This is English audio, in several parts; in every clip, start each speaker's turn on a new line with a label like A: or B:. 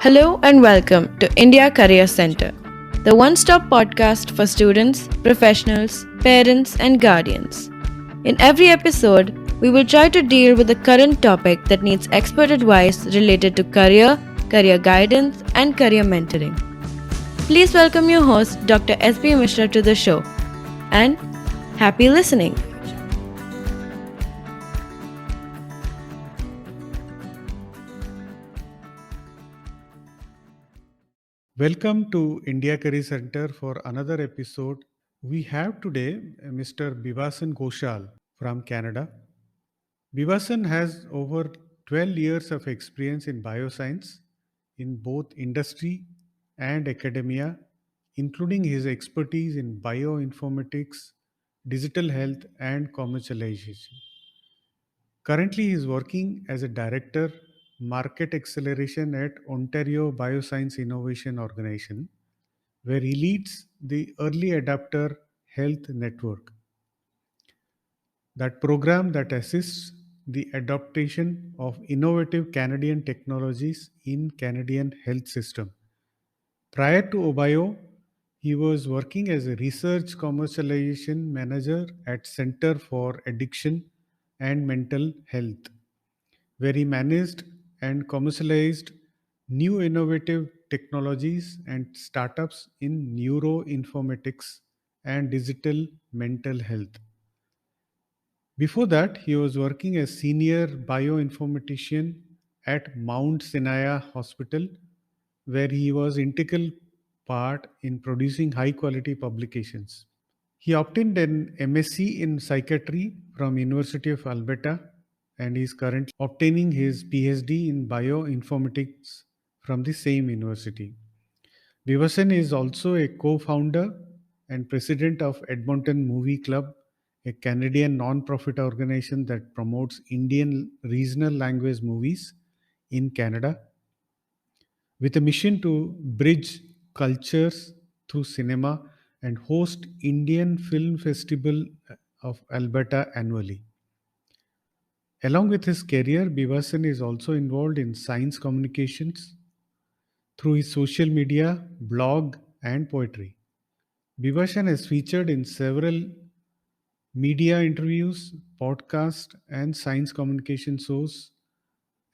A: Hello and welcome to India Career Center, the one-stop podcast for students, professionals, parents, and guardians. In every episode, we will try to deal with a current topic that needs expert advice related to career guidance, and career mentoring. Please welcome your host, Dr. S.B. Mishra, to the show, and happy listening.
B: Welcome to India Career Center for another episode. We have today Mr. Bibaswan Ghoshal from Canada. Bibaswan has over 12 years of experience in bioscience in both industry and academia, including his expertise in bioinformatics, digital health, and commercialization. Currently, he is working as a director, market acceleration at Ontario Bioscience Innovation Organization, where he leads the Early Adapter Health Network, that program that assists the adaptation of innovative Canadian technologies in Canadian health system. Prior to Obio, he was working as a research commercialization manager at Center for Addiction and Mental Health, where he managed and commercialized new innovative technologies and startups in neuroinformatics and digital mental health. Before that, he was working as senior bioinformatician at Mount Sinai Hospital, where he was integral part in producing high quality publications. He obtained an MSc in psychiatry from University of Alberta and is currently obtaining his PhD in bioinformatics from the same university. Vivasan is also a co-founder and president of Edmonton Movie Club, a Canadian non-profit organization that promotes Indian regional language movies in Canada with a mission to bridge cultures through cinema and host Indian Film Festival of Alberta annually. Along with his career, Bivasan is also involved in science communications through his social media, blog, and poetry. Bivasan has featured in several media interviews, podcasts, and science communication shows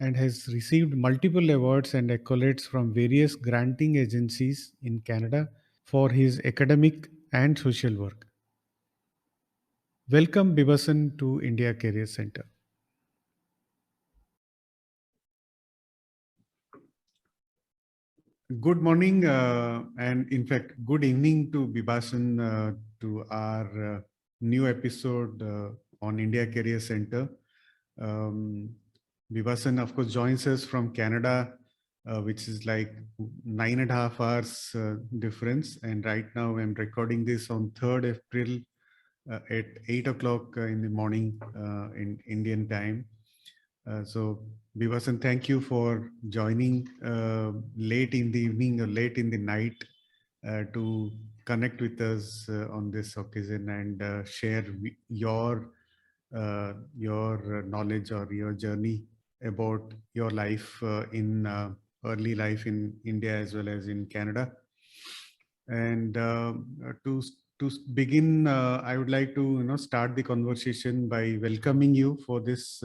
B: and has received multiple awards and accolades from various granting agencies in Canada for his academic and social work. Welcome, Bibasan, to India Career Center. Good morning, and in fact, good evening to Bibasan, to our new episode on India Career Center. Um, Bibasan, of course, joins us from Canada, which is like 9.5 hours difference. And right now, I'm recording this on 3rd April at 8 o'clock in the morning in Indian time. So, Bivasan, thank you for joining late in the evening or late in the night to connect with us on this occasion and share your knowledge or your journey about your life in early life in India as well as in Canada. And to begin, I would like to start the conversation by welcoming you for this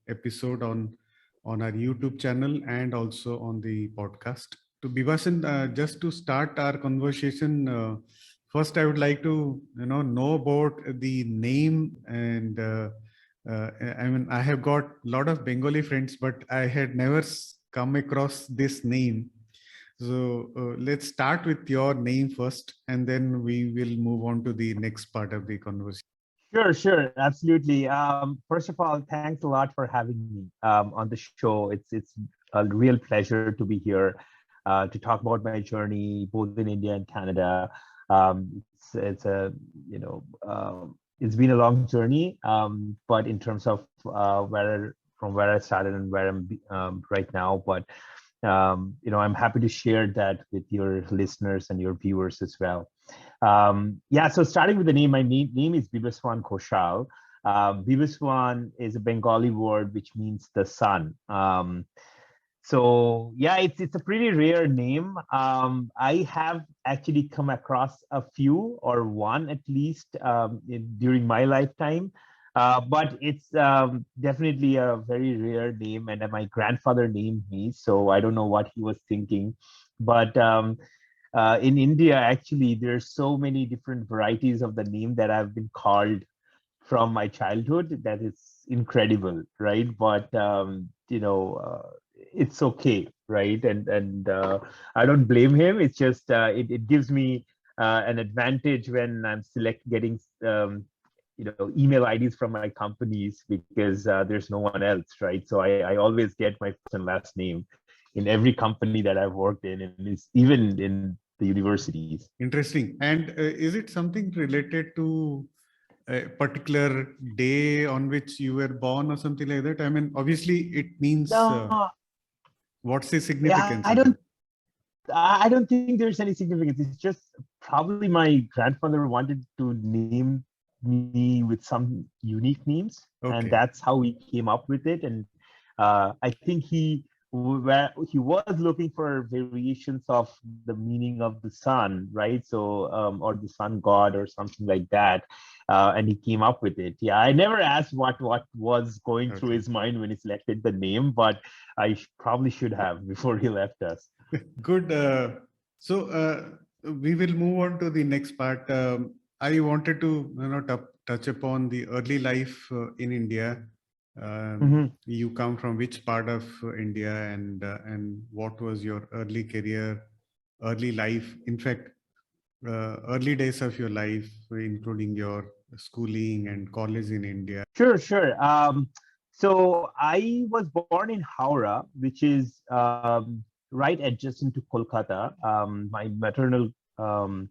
B: episode on our YouTube channel and also on the podcast. To Bivasan, just to start our conversation, first I would like to know about the name and. I mean, I have got a lot of Bengali friends, but I had never come across this name. So let's start with your name first, and then we will move on to the next part of the conversation.
C: Sure, absolutely. First of all, thanks a lot for having me on the show. It's a real pleasure to be here to talk about my journey both in India and Canada. It's a it's been a long journey, but in terms of from where I started and where I'm right now, but I'm happy to share that with your listeners and your viewers as well. So starting with the name, my name is Bibaswan Ghoshal. Bibaswan is a Bengali word which means the sun. So yeah, it's a pretty rare name. I have actually come across a few or one at least during my lifetime, but it's definitely a very rare name. And my grandfather named me, so I don't know what he was thinking. But in India, actually, there's so many different varieties of the name that I've been called from my childhood that it's incredible, right? But it's okay, right? And I don't blame him. It's just it gives me an advantage when I'm getting email IDs from my companies because there's no one else, right? So I always get my first and last name in every company that I've worked in, and it's even in the universities.
B: Interesting. And is it something related to a particular day on which you were born or something like that? I mean, obviously, it means
C: No,
B: what's the
C: yeah,
B: significance of it?
C: I don't think there's any significance. It's just probably my grandfather wanted to name me with some unique names, and
B: Okay.
C: that's how we came up with it. And I think he was looking for variations of the meaning of the sun, right? So or the sun god or something like that, and he came up with it. Yeah, I never asked what was going through
B: Okay.
C: his mind when he selected the name, but I probably should have before he left us.
B: Good. So we will move on to the next part. I wanted to touch upon the early life in India. You come from which part of India, and what was your early career, early life? In fact, early days of your life, including your schooling and college in India.
C: Sure, sure. So I was born in Howrah, which is right adjacent to Kolkata. My maternal um,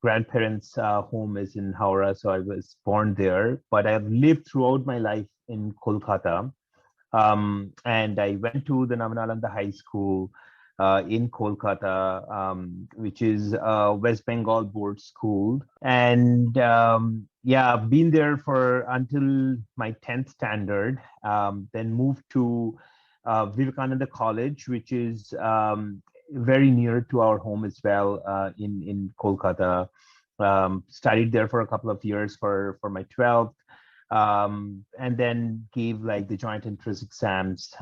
C: grandparents' home is in Howrah, so I was born there. But I've lived throughout my life in Kolkata. And I went to the Namanalanda High School in Kolkata, which is a West Bengal board school. And yeah, I've been there for until my 10th standard, then moved to Vivekananda College, which is very near to our home as well in Kolkata. Studied there for a couple of years for my 12th, and then gave like the joint entrance exams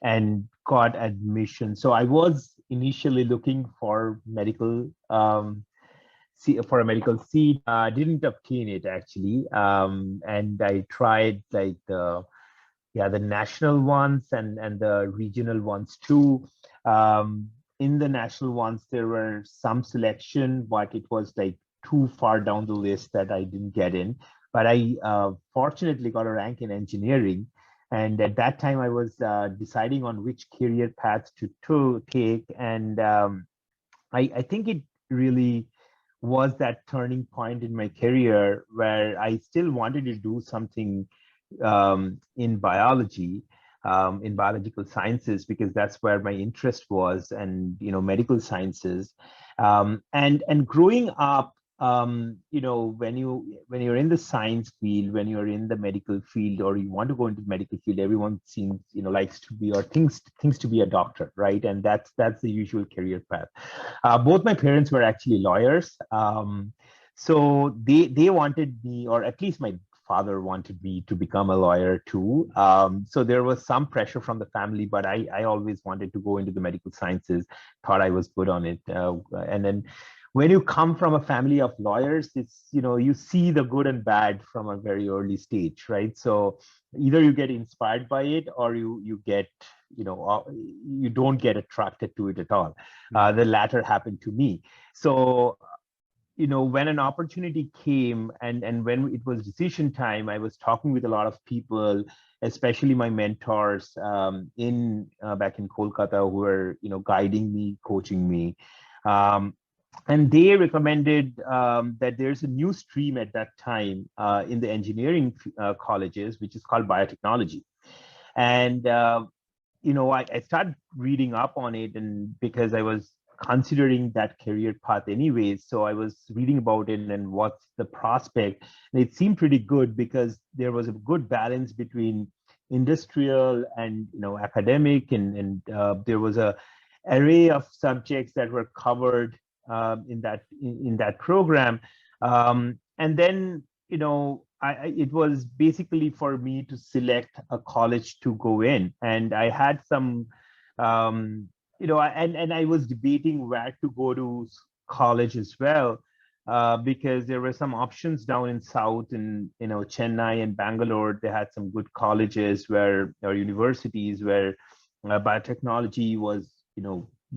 C: and got admission. So I was initially looking for for a medical seat. Didn't obtain it actually, and I tried like the national ones and the regional ones too. In the national ones, there were some selection, but it was like too far down the list that I didn't get in. But I fortunately got a rank in engineering. And at that time, I was deciding on which career path to take. And I think it really was that turning point in my career where I still wanted to do something in biology, in biological sciences, because that's where my interest was, and medical sciences. And growing up, when you're in the science field, when you're in the medical field, or you want to go into the medical field, everyone seems likes to be or thinks to be a doctor, right? And that's the usual career path. Both my parents were actually lawyers. So they wanted me, or at least my father wanted me to become a lawyer too. So there was some pressure from the family, but I always wanted to go into the medical sciences, thought I was good on it. And then when you come from a family of lawyers, it's, you see the good and bad from a very early stage, right? So either you get inspired by it, or you get, you don't get attracted to it at all. The latter happened to me. So when an opportunity came, and when it was decision time, I was talking with a lot of people, especially my mentors in back in Kolkata, who were guiding me, coaching me, and they recommended that there's a new stream at that time in the engineering colleges, which is called biotechnology. And I started reading up on it, and because I was considering that career path anyways, so I was reading about it and what's the prospect. And it seemed pretty good because there was a good balance between industrial and academic, and there was a array of subjects that were covered in that program. And then it was basically for me to select a college to go in, and I had some and I was debating where to go to college as well, because there were some options down in South, in Chennai and Bangalore. They had some good colleges or universities where biotechnology was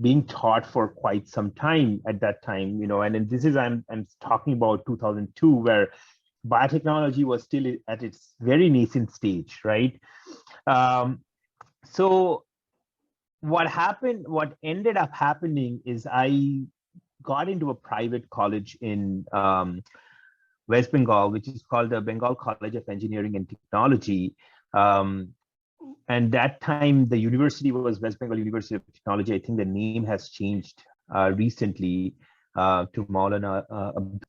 C: being taught for quite some time at that time. And then this is I'm talking about 2002, where biotechnology was still at its very nascent stage, right? So what ended up happening is I got into a private college in West Bengal, which is called the Bengal College of Engineering and Technology. And that time, the university was West Bengal University of Technology. I think the name has changed recently to Maulana.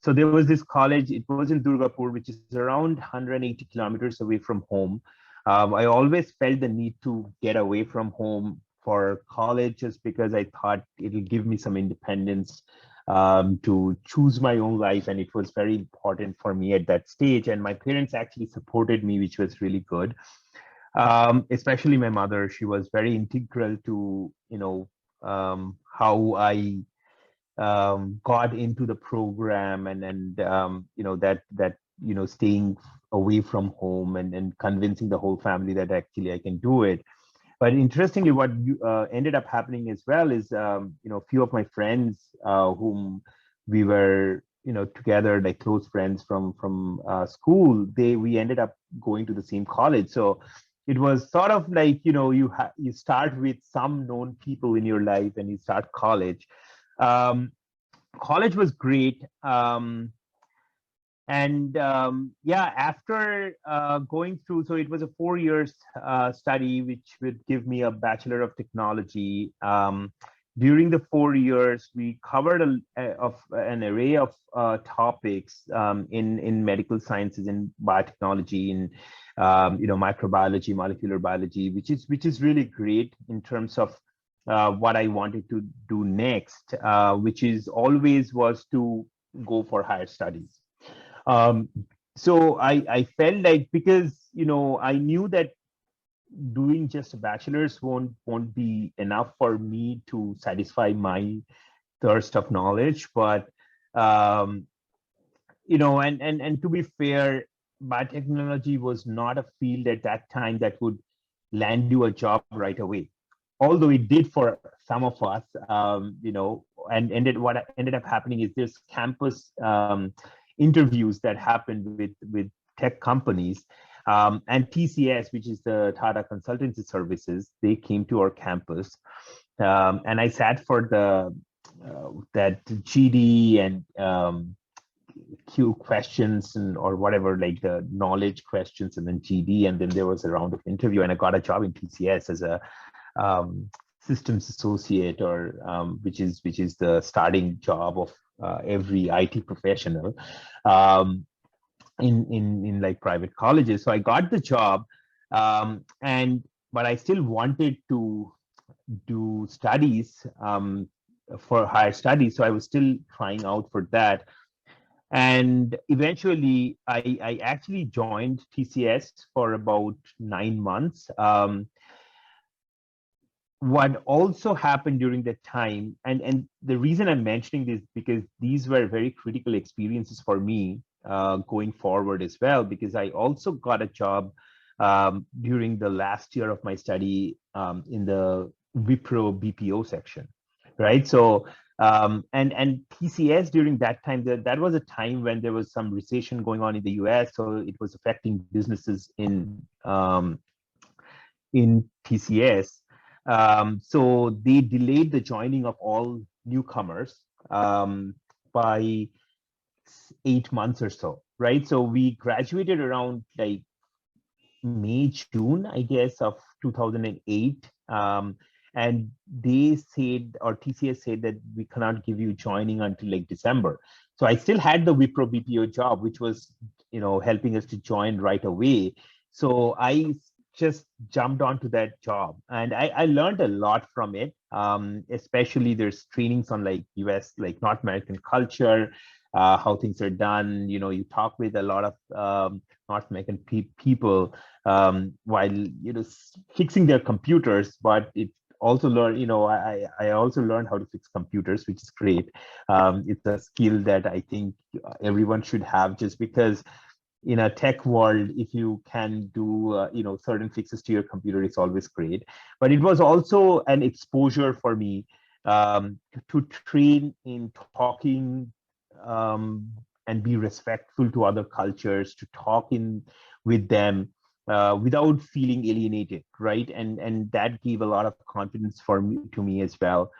C: So there was this college. It was in Durgapur, which is around 180 kilometers away from home. I always felt the need to get away from home for college, just because I thought it'll give me some independence to choose my own life. And it was very important for me at that stage. And my parents actually supported me, which was really good. Especially my mother. She was very integral to, how I got into the program, and staying away from home and convincing the whole family that actually I can do it. But interestingly, what ended up happening as well is, a few of my friends whom we were, together, like close friends from school, we ended up going to the same college. So it was sort of like, you start with some known people in your life and you start college. College was great. After going through, so it was a 4 years study, which would give me a Bachelor of Technology. During the 4 years, we covered an array of topics in medical sciences, in biotechnology, in microbiology, molecular biology, which is really great in terms of what I wanted to do next, which is always was to go for higher studies. So I felt like, because I knew that doing just a bachelor's won't be enough for me to satisfy my thirst of knowledge, but and to be fair, biotechnology was not a field at that time that would land you a job right away, although it did for some of us. And what ended up happening is there's campus interviews that happened with tech companies, and TCS, which is the Tata Consultancy Services, they came to our campus, and I sat for that GD and Q questions, or whatever, like the knowledge questions, and then GD, and then there was a round of interview, and I got a job in TCS as a systems associate, or which is the starting job of every IT professional in like private colleges. So I got the job, but I still wanted to do studies, for higher studies. So I was still trying out for that. And eventually I actually joined TCS for about 9 months. What also happened during that time, and the reason I'm mentioning this, because these were very critical experiences for me going forward as well, because I also got a job during the last year of my study in the Wipro BPO section, right? So and TCS during that time, that was a time when there was some recession going on in the US, so it was affecting businesses in TCS. So they delayed the joining of all newcomers by 8 months or so, right? So we graduated around like May, June, I guess, of 2008. And they said, or TCS said, that we cannot give you joining until like December. So I still had the Wipro BPO job, which was, helping us to join right away. So I just jumped onto that job, and I learned a lot from it. Especially there's trainings on like US, like North American culture, how things are done. You talk with a lot of North American people while fixing their computers, but it also learn I also learned how to fix computers, which is great. It's a skill that I think everyone should have, just because in a tech world, if you can do certain fixes to your computer, it's always great. But it was also an exposure for me, to train in talking, and be respectful to other cultures, to talk in with them without feeling alienated, right? And that gave a lot of confidence to me as well.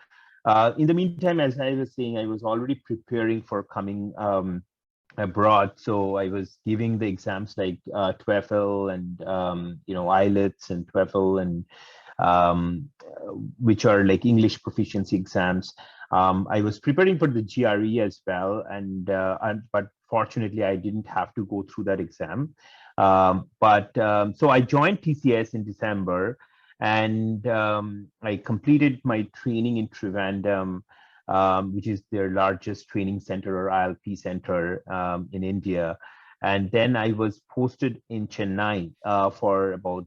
C: In the meantime, as I was saying, I was already preparing for coming abroad. So I was giving the exams like TOEFL and IELTS and TOEFL, and which are like English proficiency exams. I was preparing for the GRE as well, but fortunately I didn't have to go through that exam. So I joined TCS in December, and I completed my training in Trivandrum, which is their largest training center or ILP center in India. And then I was posted in Chennai for about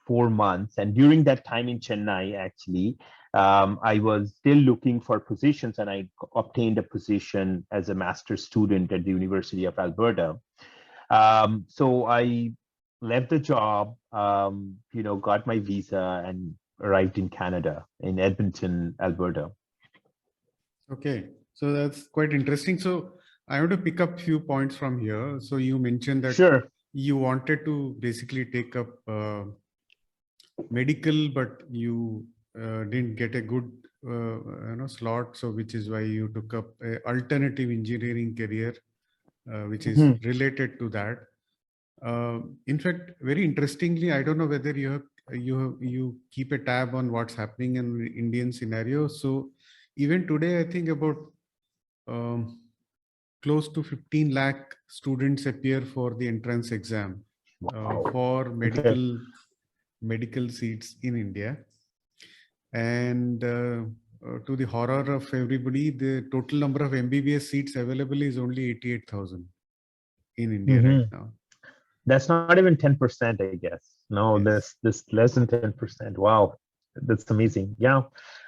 C: 4 months. And during that time in Chennai, actually, I was still looking for positions, and I obtained a position as a master's student at the University of Alberta. So I left the job, got my visa, and arrived in Canada, in Edmonton, Alberta.
B: Okay, so that's quite interesting. So I want to pick up few points from here. So you mentioned that
C: Sure.
B: you wanted to basically take up medical, but you didn't get a good slot. So which is why you took up a alternative engineering career, which is related to that. In fact, very interestingly, I don't know whether you keep a tab on what's happening in the Indian scenario. So even today, I think about close to 15 lakh students appear for the entrance exam for medical seats in India. And to the horror of everybody, the total number of MBBS seats available is only 88,000 in India right now.
C: That's not even 10%, I guess. No,
B: Yes.
C: this less than 10%. Wow, that's amazing. Yeah,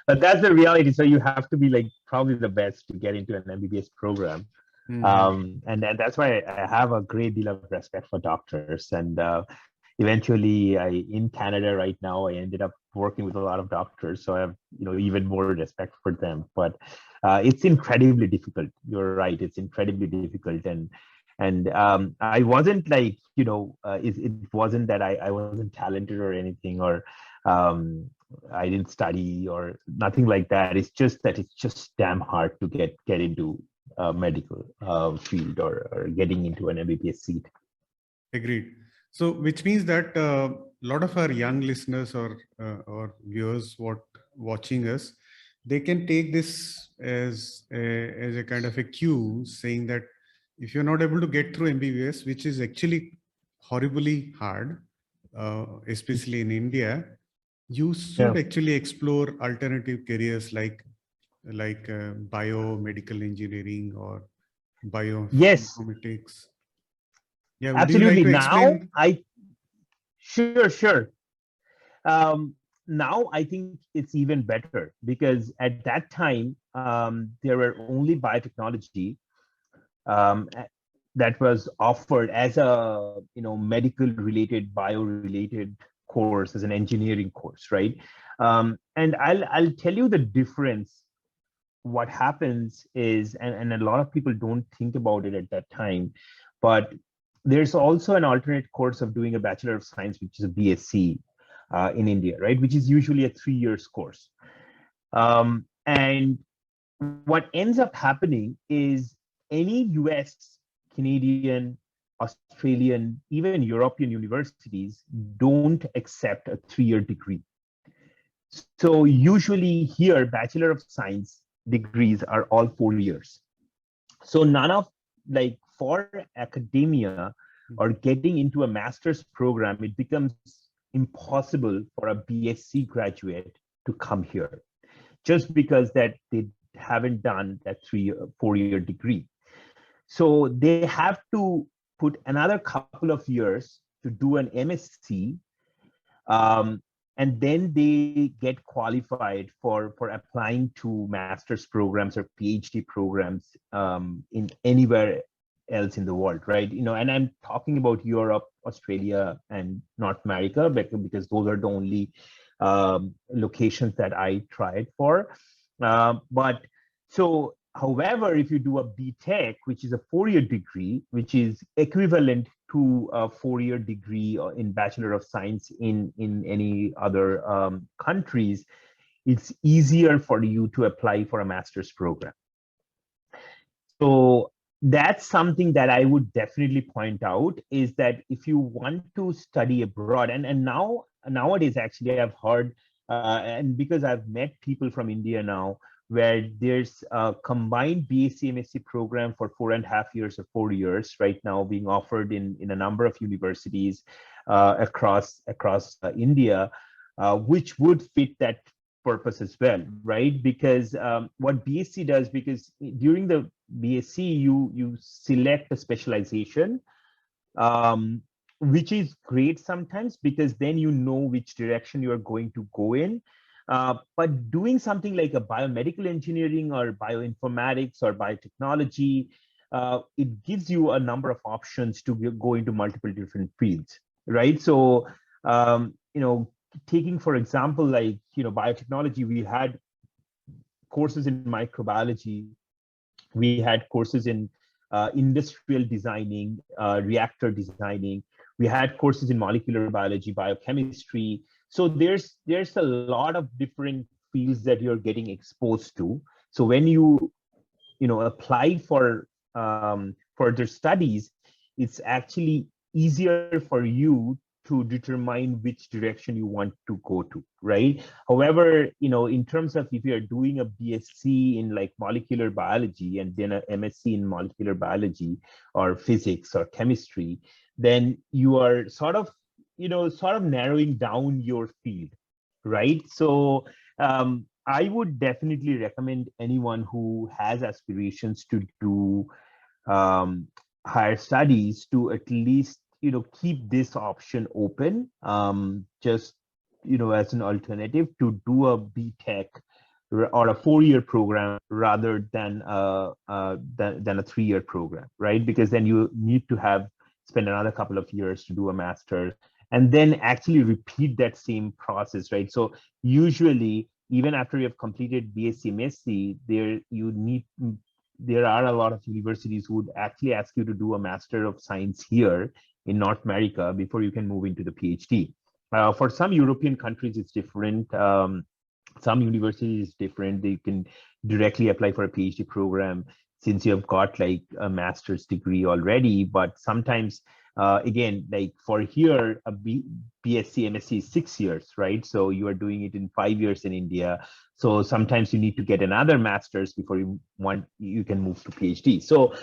C: but that's the reality. So you have to be like probably the best to get into an MBBS program. And that's why I have a great deal of respect for doctors. And eventually, in Canada right now, I ended up working with a lot of doctors, so I have even more respect for them. But it's incredibly difficult. You're right; it's incredibly difficult, and I wasn't like it wasn't that I wasn't talented or anything, or I didn't study or nothing like that. It's just that it's just damn hard to get into medical field or getting into an MBBS seat.
B: Agreed. So, which means that a lot of our young listeners or viewers watching us, they can take this as a kind of a cue, saying that if you're not able to get through MBBS, which is actually horribly hard, especially in India, you should actually explore alternative careers like biomedical engineering or bioinformatics. Yeah, would you like
C: Absolutely.
B: to explain?
C: Sure. Now I think it's even better, because at that time there were only biotechnology that was offered as a medical related, bio related course, as an engineering course, right? And I'll tell you the difference. What happens is, and a lot of people don't think about it at that time, but there's also an alternate course of doing a Bachelor of Science, which is a BSc in India, right? Which is usually a 3 years course. And what ends up happening is any US, Canadian, Australian, even European universities don't accept a 3-year degree. So usually here, Bachelor of Science degrees are all 4 years. So none of, like, for academia or getting into a master's program, it becomes impossible for a BSc graduate to come here, just because that they haven't done that 4-year degree. So they have to put another couple of years to do an MSc, um, and then they get qualified for applying to master's programs or PhD programs in anywhere else in the world, right? And I'm talking about Europe, Australia, and North America, because those are the only locations that I tried for. But so, however, if you do a BTech, which is a 4-year degree, which is equivalent to a 4-year degree in Bachelor of Science in any other countries, it's easier for you to apply for a master's program. So that's something that I would definitely point out, is that if you want to study abroad, and nowadays actually I've heard, and because I've met people from India now, where there's a combined BSc MSc program for 4.5 years or 4 years right now being offered in a number of universities across India, which would fit that purpose as well, right? Because what BSc does, because during the BSc you select a specialization, which is great sometimes, because then you know which direction you are going to go in. But doing something like a biomedical engineering or bioinformatics or biotechnology, it gives you a number of options to go into multiple different fields, right? So, taking, for example, like, biotechnology, we had courses in microbiology, we had courses in industrial designing, reactor designing, we had courses in molecular biology, biochemistry. So there's a lot of different fields that you're getting exposed to. So when you apply for further studies, it's actually easier for you to determine which direction you want to go to, right? However, in terms of if you're doing a BSc in like molecular biology and then a MSc in molecular biology or physics or chemistry, then you are sort of narrowing down your field, right? So I would definitely recommend anyone who has aspirations to do higher studies to at least keep this option open, just as an alternative to do a BTech or a 4-year program rather than a 3-year program, right? Because then you need to spend another couple of years to do a master's and then actually repeat that same process, right? So usually, even after you have completed BSc, MSc, there are a lot of universities who would actually ask you to do a Master of Science here in North America before you can move into the PhD. For some European countries, it's different. Some universities is different. They can directly apply for a PhD program since you have got like a master's degree already. But sometimes, again, like for here, a BSc, MSc is 6 years, right? So you are doing it in 5 years in India. So sometimes you need to get another master's before you can move to PhD. So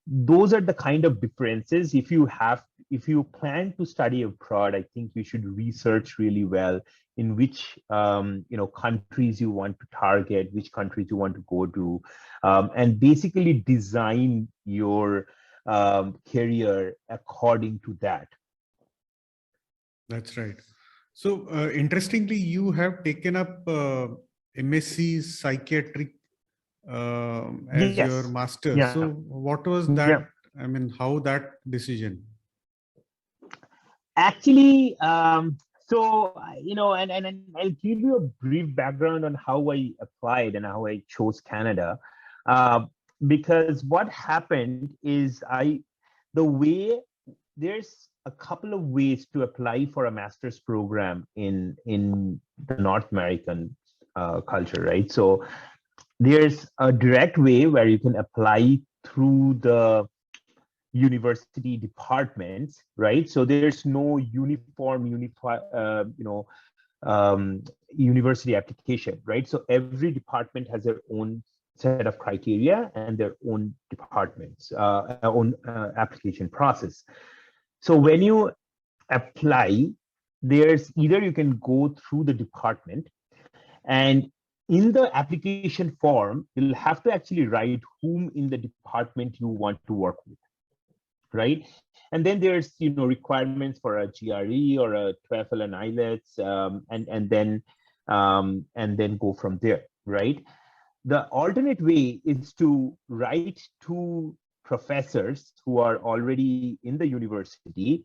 C: those are the kind of differences. If you plan to study abroad, I think you should research really well in which countries you want to target, which countries you want to go to, and basically design your career according to that.
B: That's right. So interestingly, you have taken up MSc Psychiatric as your
C: Yes.
B: master.
C: Yeah.
B: So what was that?
C: Yeah.
B: I mean, how that decision?
C: Actually, so and I'll give you a brief background on how I applied and how I chose Canada, because what happened is there's a couple of ways to apply for a master's program in the North American culture, right? So there's a direct way where you can apply through the university departments, right? So there's no university application, right? So every department has their own set of criteria and their own departments, own application process. So when you apply, there's either you can go through the department, and in the application form, you'll have to actually write whom in the department you want to work with, right? And then there's requirements for a GRE or a TOEFL and IELTS, and then go from there, right? The alternate way is to write to professors who are already in the university,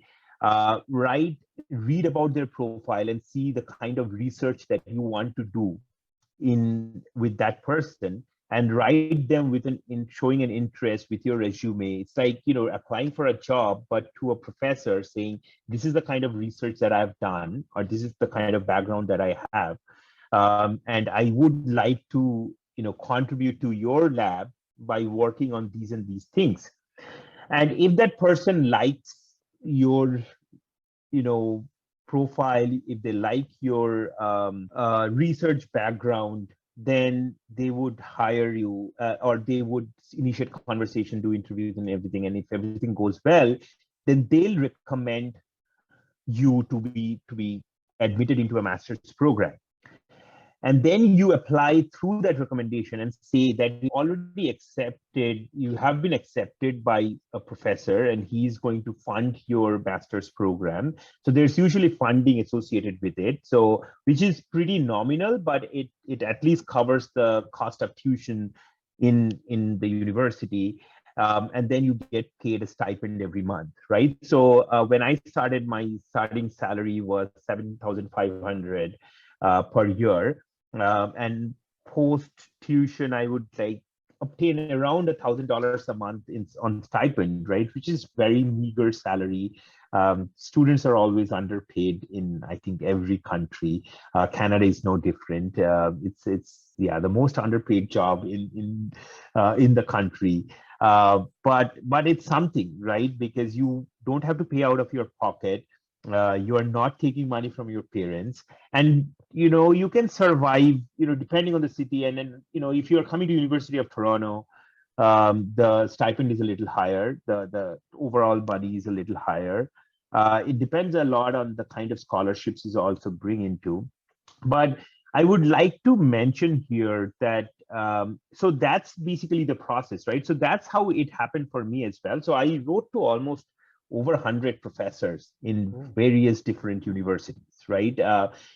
C: read about their profile and see the kind of research that you want to do in with that person, and write them with showing an interest with your resume. It's like applying for a job, but to a professor, saying this is the kind of research that I've done, or this is the kind of background that I have, and I would like to contribute to your lab by working on these and these things. And if that person likes your profile, if they like your research background, then they would hire you, or they would initiate conversation, do interviews and everything. And if everything goes well, then they'll recommend you to be admitted into a master's program. And then you apply through that recommendation and say that you have been accepted by a professor, and he's going to fund your master's program. So there's usually funding associated with it, so which is pretty nominal, but it at least covers the cost of tuition in the university. And then you get paid a stipend every month, right? So when I started, my starting salary was 7,500 per year. And post tuition, I would obtain around $1,000 a month on stipend, right? Which is very meager salary. Students are always underpaid in, I think, every country. Canada is no different. It's the most underpaid job in the country. But it's something, right? Because you don't have to pay out of your pocket. You are not taking money from your parents, and you can survive depending on the city. And then if you're coming to University of Toronto, the stipend is a little higher, the overall money is a little higher. It depends a lot on the kind of scholarships you also bring into. But I would like to mention here that so that's basically the process, right? So that's how it happened for me as well. So I wrote to almost over 100 professors in various different universities, right?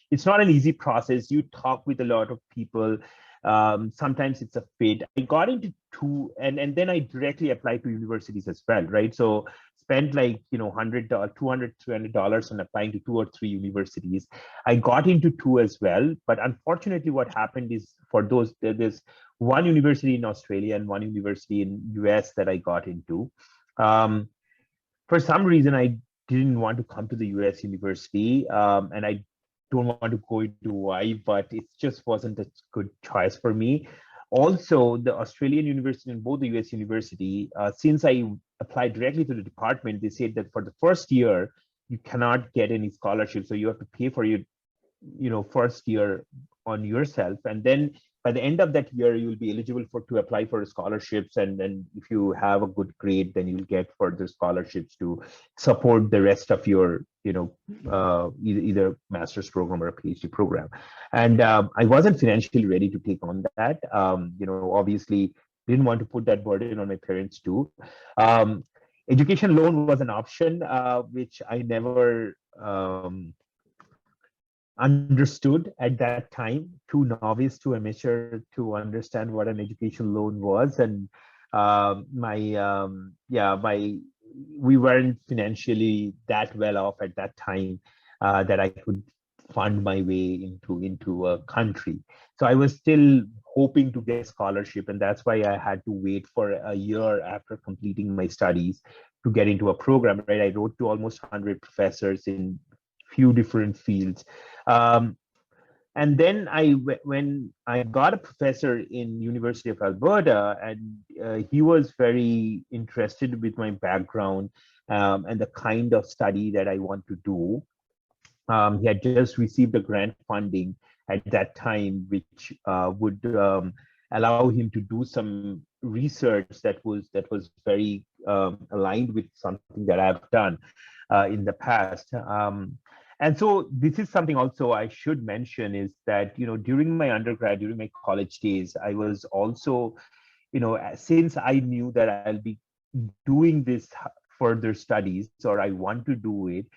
C: It's not an easy process. You talk with a lot of people. Sometimes it's a fit. I got into two, and then I directly applied to universities as well, right? So spent $100, $200, $300 on applying to 2 or 3 universities. I got into 2 as well, but unfortunately what happened is, for those, there's one university in Australia and one university in US that I got into. For some reason, I didn't want to come to the US university, and I don't want to go into why, but it just wasn't a good choice for me. Also, the Australian university and both the US university, since I applied directly to the department, they said that for the first year, you cannot get any scholarship. So you have to pay for your first year on yourself. And then by the end of that year, you will be eligible to apply for scholarships. And then if you have a good grade, then you'll get further scholarships to support the rest of your, either master's program or a PhD program. And I wasn't financially ready to take on that. Obviously didn't want to put that burden on my parents too. Education loan was an option, which I never understood at that time, too novice, too amateur to understand what an education loan was. And we weren't financially that well off at that time that I could fund my way into a country. So I was still hoping to get a scholarship, and that's why I had to wait for a year after completing my studies to get into a program, right? I wrote to almost 100 professors in few different fields. And then when I got a professor in University of Alberta, and he was very interested with my background and the kind of study that I want to do. He had just received a grant funding at that time, which would allow him to do some research that was very aligned with something that I've done in the past. And so this is something also I should mention is that, during my undergrad, during my college days, I was also, since I knew that I'll be doing this further studies, or I want to do it,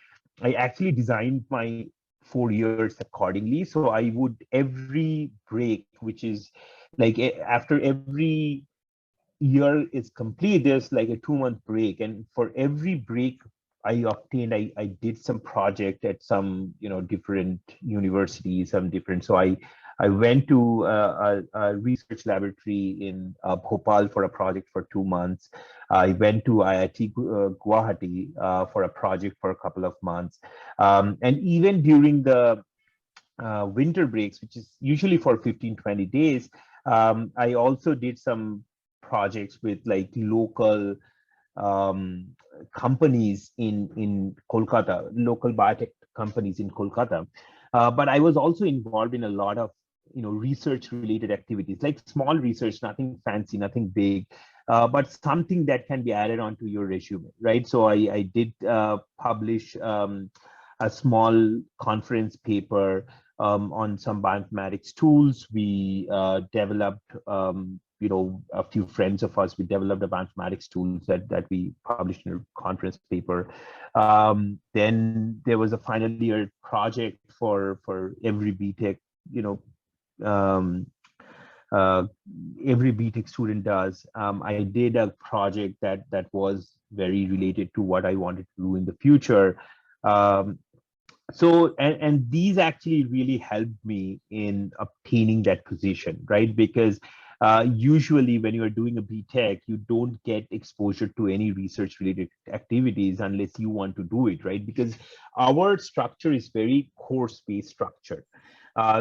C: I actually designed my 4 years accordingly. So I would every break, which is like after every year is complete, there's like a 2 month break. And for every break I obtained, I did some project at some, different universities, some different. So I went to a research laboratory in Bhopal for a project for 2 months. I went to IIT Guwahati for a project for a couple of months. And even during the winter breaks, which is usually for 15-20 days, I also did some projects with like local um, companies in Kolkata, local biotech companies in Kolkata. But I was also involved in a lot of research related activities, like small research, nothing fancy, nothing big, but something that can be added onto your resume, right? So I did publish a small conference paper on some bioinformatics tools. We developed, a few friends of us, we developed a bioinformatics tools that we published in a conference paper. Then there was a final year project for every BTech, you know, um, uh, every BTech student does. I did a project that was very related to what I wanted to do in the future. Um, and these actually really helped me in obtaining that position, right? Because usually when you are doing a BTech, you don't get exposure to any research related activities unless you want to do it, right? Because our structure is very course based structure.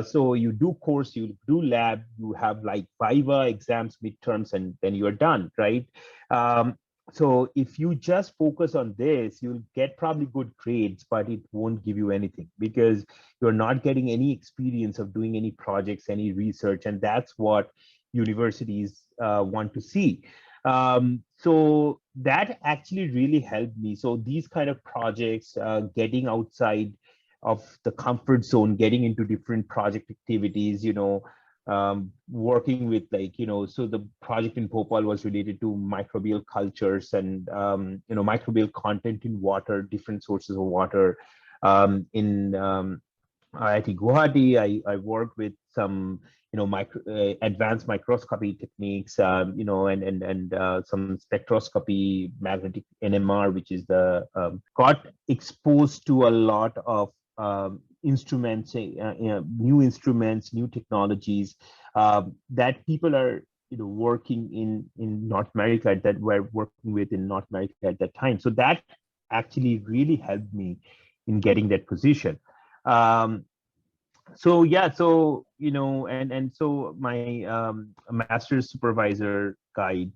C: So you do course, you do lab, you have like viva exams, midterms, and then you're done, right? Um, so if you just focus on this, you'll get probably good grades, but it won't give you anything because you're not getting any experience of doing any projects, any research, and that's what universities want to see. So that actually really helped me. So these kind of projects, getting outside of the comfort zone, getting into different project activities, working with like, so the project in Bhopal was related to microbial cultures and, microbial content in water, different sources of water. In IIT Guwahati, I worked with some, advanced microscopy techniques, and some spectroscopy, magnetic NMR, which is the got exposed to a lot of instruments, new instruments, new technologies that people are working in North America, that we're working with in North America at that time. So that actually really helped me in getting that position. Um, so yeah, so and so my master's supervisor guide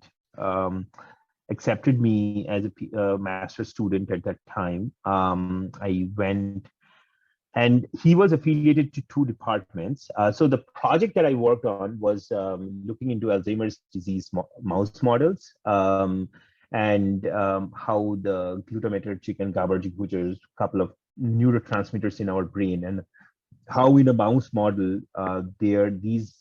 C: accepted me as a master's student at that time. I went, and he was affiliated to two departments. So the project that I worked on was looking into Alzheimer's disease mouse models, and how the glutamatergic and GABAergic, which are a couple of neurotransmitters in our brain, and how in a mouse model, these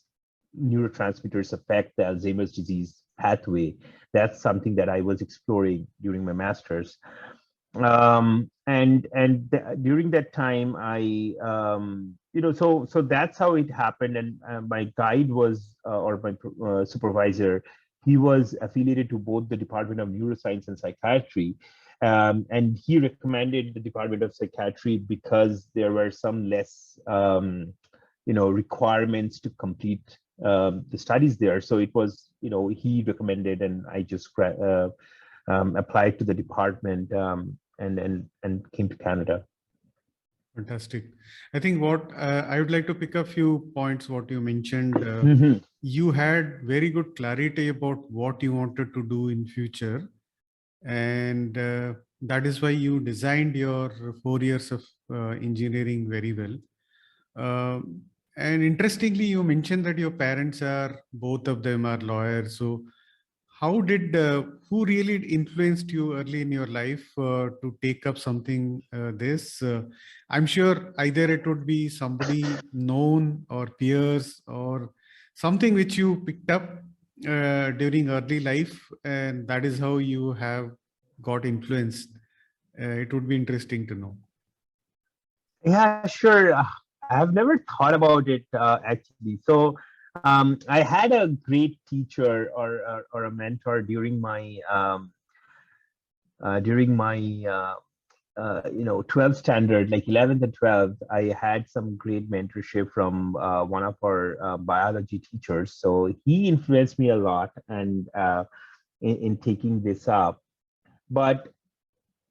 C: neurotransmitters affect the Alzheimer's disease pathway. That's something that I was exploring during my master's. During that time, I so that's how it happened. And my guide was or my supervisor, he was affiliated to both the Department of Neuroscience and Psychiatry. And he recommended the Department of Psychiatry because there were some less requirements to complete the studies there. So it was, he recommended, and I just applied to the department, and came to Canada.
B: Fantastic. I think what I would like to pick a few points what you mentioned. You had very good clarity about what you wanted to do in future, and that is why you designed your 4 years of engineering very well. And interestingly, you mentioned that your parents are, both of them are lawyers. So how did who really influenced you early in your life to take up something this? I'm sure either it would be somebody known or peers or something which you picked up during early life, and that is how you have got influenced. It would be interesting to know.
C: Yeah, sure. I've never thought about it actually. So I had a great teacher or a mentor during my 12th standard, like 11th and 12th. I had some great mentorship from one of our biology teachers. So he influenced me a lot and in taking this up. But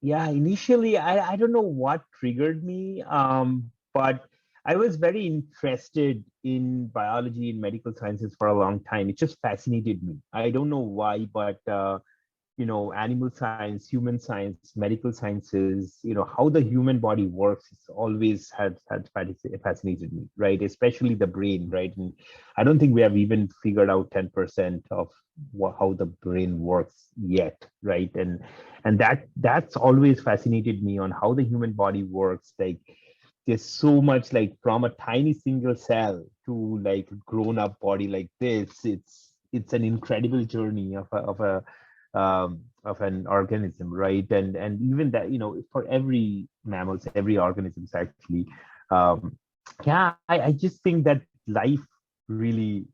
C: yeah, initially, I don't know what triggered me, but I was very interested in biology and medical sciences for a long time. It just fascinated me. I don't know why, but animal science, human science, medical sciences, how the human body works, it's always had fascinated me, right? Especially the brain, right? And I don't think we have even figured out 10% of how the brain works yet, right? And that's always fascinated me on how the human body works. Like there's so much, like from a tiny single cell to like a grown up body like this. It's an incredible journey of an organism, right? And even that, for every mammals, every organisms actually. Um, yeah, I just think that life really,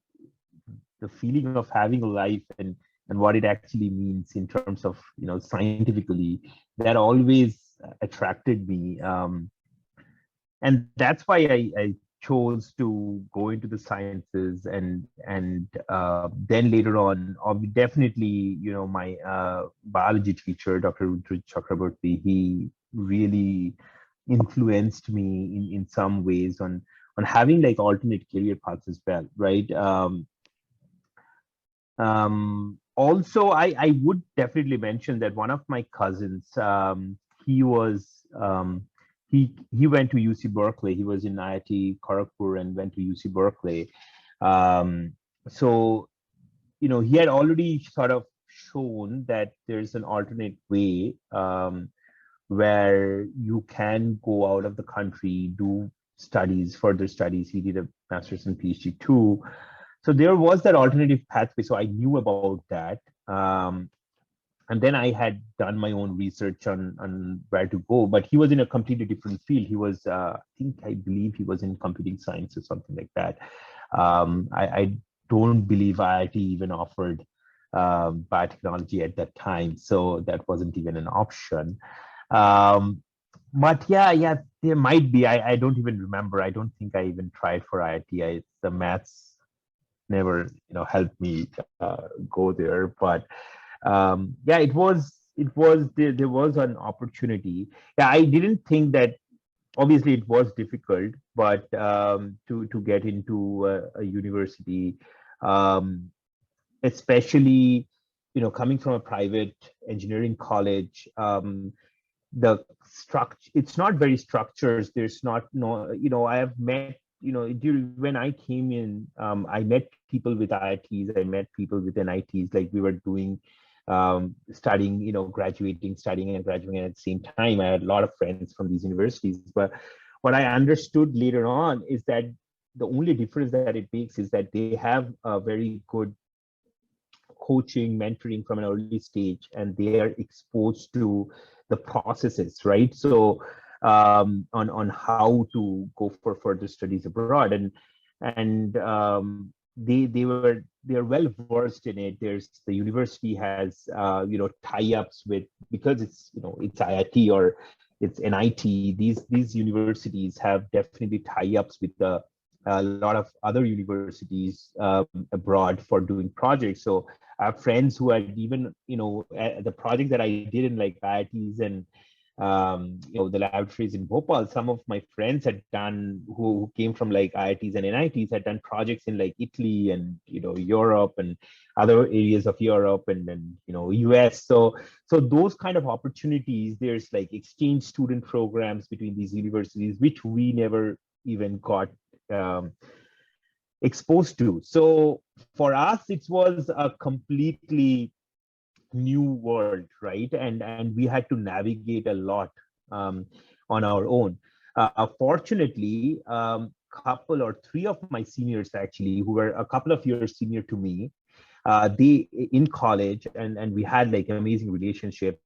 C: the feeling of having a life and what it actually means in terms of scientifically, that always attracted me. And that's why I chose to go into the sciences and then later on definitely my biology teacher, Dr. Rudra Chakraborty, he really influenced me in some ways on having like alternate career paths as well, right? Also, I would definitely mention that one of my cousins, he was he went to UC Berkeley. He was in IIT Kharagpur and went to UC Berkeley. So he had already sort of shown that there's an alternate way where you can go out of the country, do studies, further studies. He did a master's and PhD too. So there was that alternative pathway. So I knew about that. And then I had done my own research on where to go, but he was in a completely different field. He was, I believe he was in computing science or something like that. I don't believe IIT even offered biotechnology at that time, so that wasn't even an option. But yeah, there might be. I don't even remember. I don't think I even tried for IIT. The maths never helped me go there. But yeah, there was an opportunity. Yeah, I didn't think that. Obviously, it was difficult, but to get into a university, um, especially coming from a private engineering college. The structure, it's not very structured. There's not, no, I have met, during when I came in, I met people with IITs, I met people with NITs, like we were doing studying, graduating, studying and graduating at the same time. I had a lot of friends from these universities, but what I understood later on is that the only difference that it makes is that they have a very good coaching, mentoring from an early stage, and they are exposed to the processes, right? So on how to go for further studies abroad, and they're well versed in it. There's the university has tie-ups with, because it's IIT or it's NIT. These universities have definitely tie-ups with a lot of other universities abroad for doing projects. So I have friends who had even, the project that I did in like IITs and, the laboratories in Bhopal, some of my friends had done, who came from like IITs and NITs, had done projects in like Italy and, Europe and other areas of Europe and then, US. So those kind of opportunities, there's like exchange student programs between these universities, which we never even got exposed to. So for us, it was a completely new world, right? And we had to navigate a lot um, on our own. Fortunately, couple or three of my seniors actually, who were a couple of years senior to me, they in college, and we had like an amazing relationship.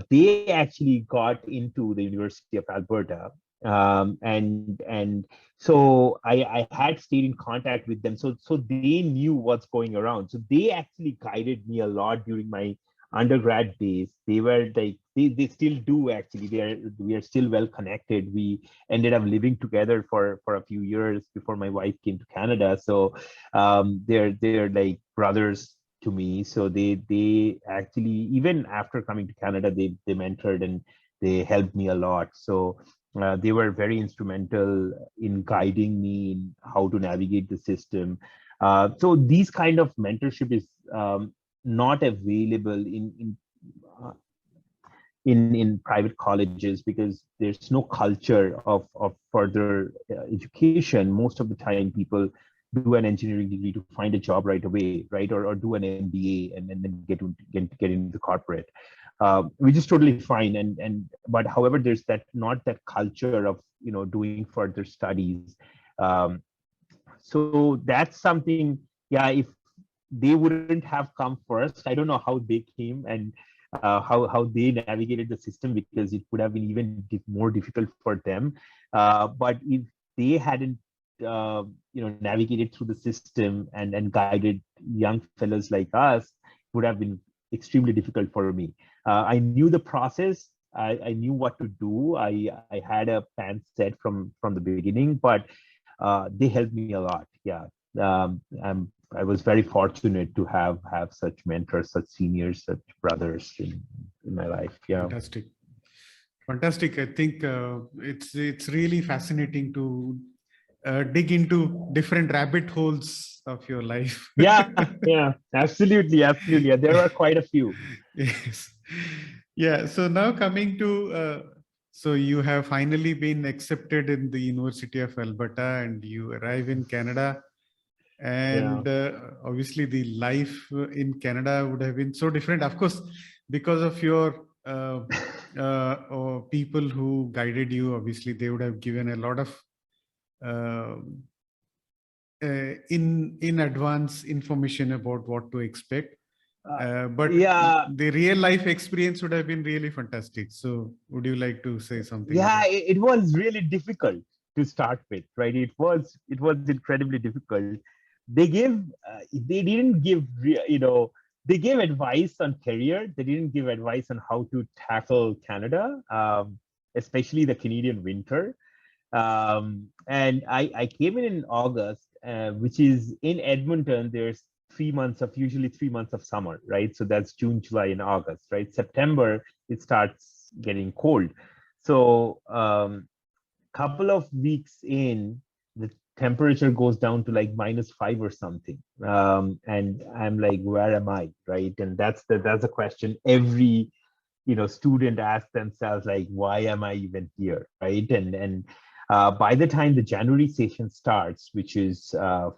C: They actually got into the University of Alberta, and so I had stayed in contact with them, so they knew what's going around. So they actually guided me a lot during my undergrad days. They were like they still do actually. We are still well connected. We ended up living together for a few years before my wife came to Canada. So they're like brothers to me. So they actually, even after coming to Canada, they mentored and they helped me a lot. So they were very instrumental in guiding me in how to navigate the system. So these kind of mentorship is not available uh, in private colleges, because there's no culture of further education. Most of the time, people do an engineering degree to find a job right away, right? Or do an MBA and then get into the corporate, which is totally fine. But however, there's that not that culture of doing further studies. Um, so that's something. Yeah, if they wouldn't have come first, I don't know how they came, and how they navigated the system, because it would have been even more difficult for them. But if they hadn't navigated through the system and guided young fellows like us, it would have been extremely difficult for me. I knew the process. I knew what to do. I had a plan set from the beginning, but they helped me a lot. Yeah. I was very fortunate to have such mentors, such seniors, such brothers in my life. Yeah.
B: Fantastic. Fantastic. I think it's really fascinating to dig into different rabbit holes of your life.
C: Yeah, yeah, absolutely, absolutely. Yeah, there are quite a few.
B: Yes. Yeah. So now coming to, so you have finally been accepted in the University of Alberta and you arrive in Canada.
C: Yeah.
B: And obviously the life in Canada would have been so different, of course, because of your or people who guided you. Obviously they would have given a lot of uh, in advance information about what to expect, but
C: Yeah,
B: the real life experience would have been really fantastic. So would you like to say something
C: yeah,
B: about?
C: it was really difficult to start with, right? It was incredibly difficult. They didn't give they gave advice on career. They didn't give advice on how to tackle Canada, especially the Canadian winter. And I came in August, which is in Edmonton. There's 3 months of usually 3 months of summer, right? So that's June, July, and August, right? September it starts getting cold. So couple of weeks in, the temperature goes down to like -5 or something, and I'm like, where am I, right? And that's a question every student asks themselves, like, why am I even here, right? And by the time the January session starts, which is a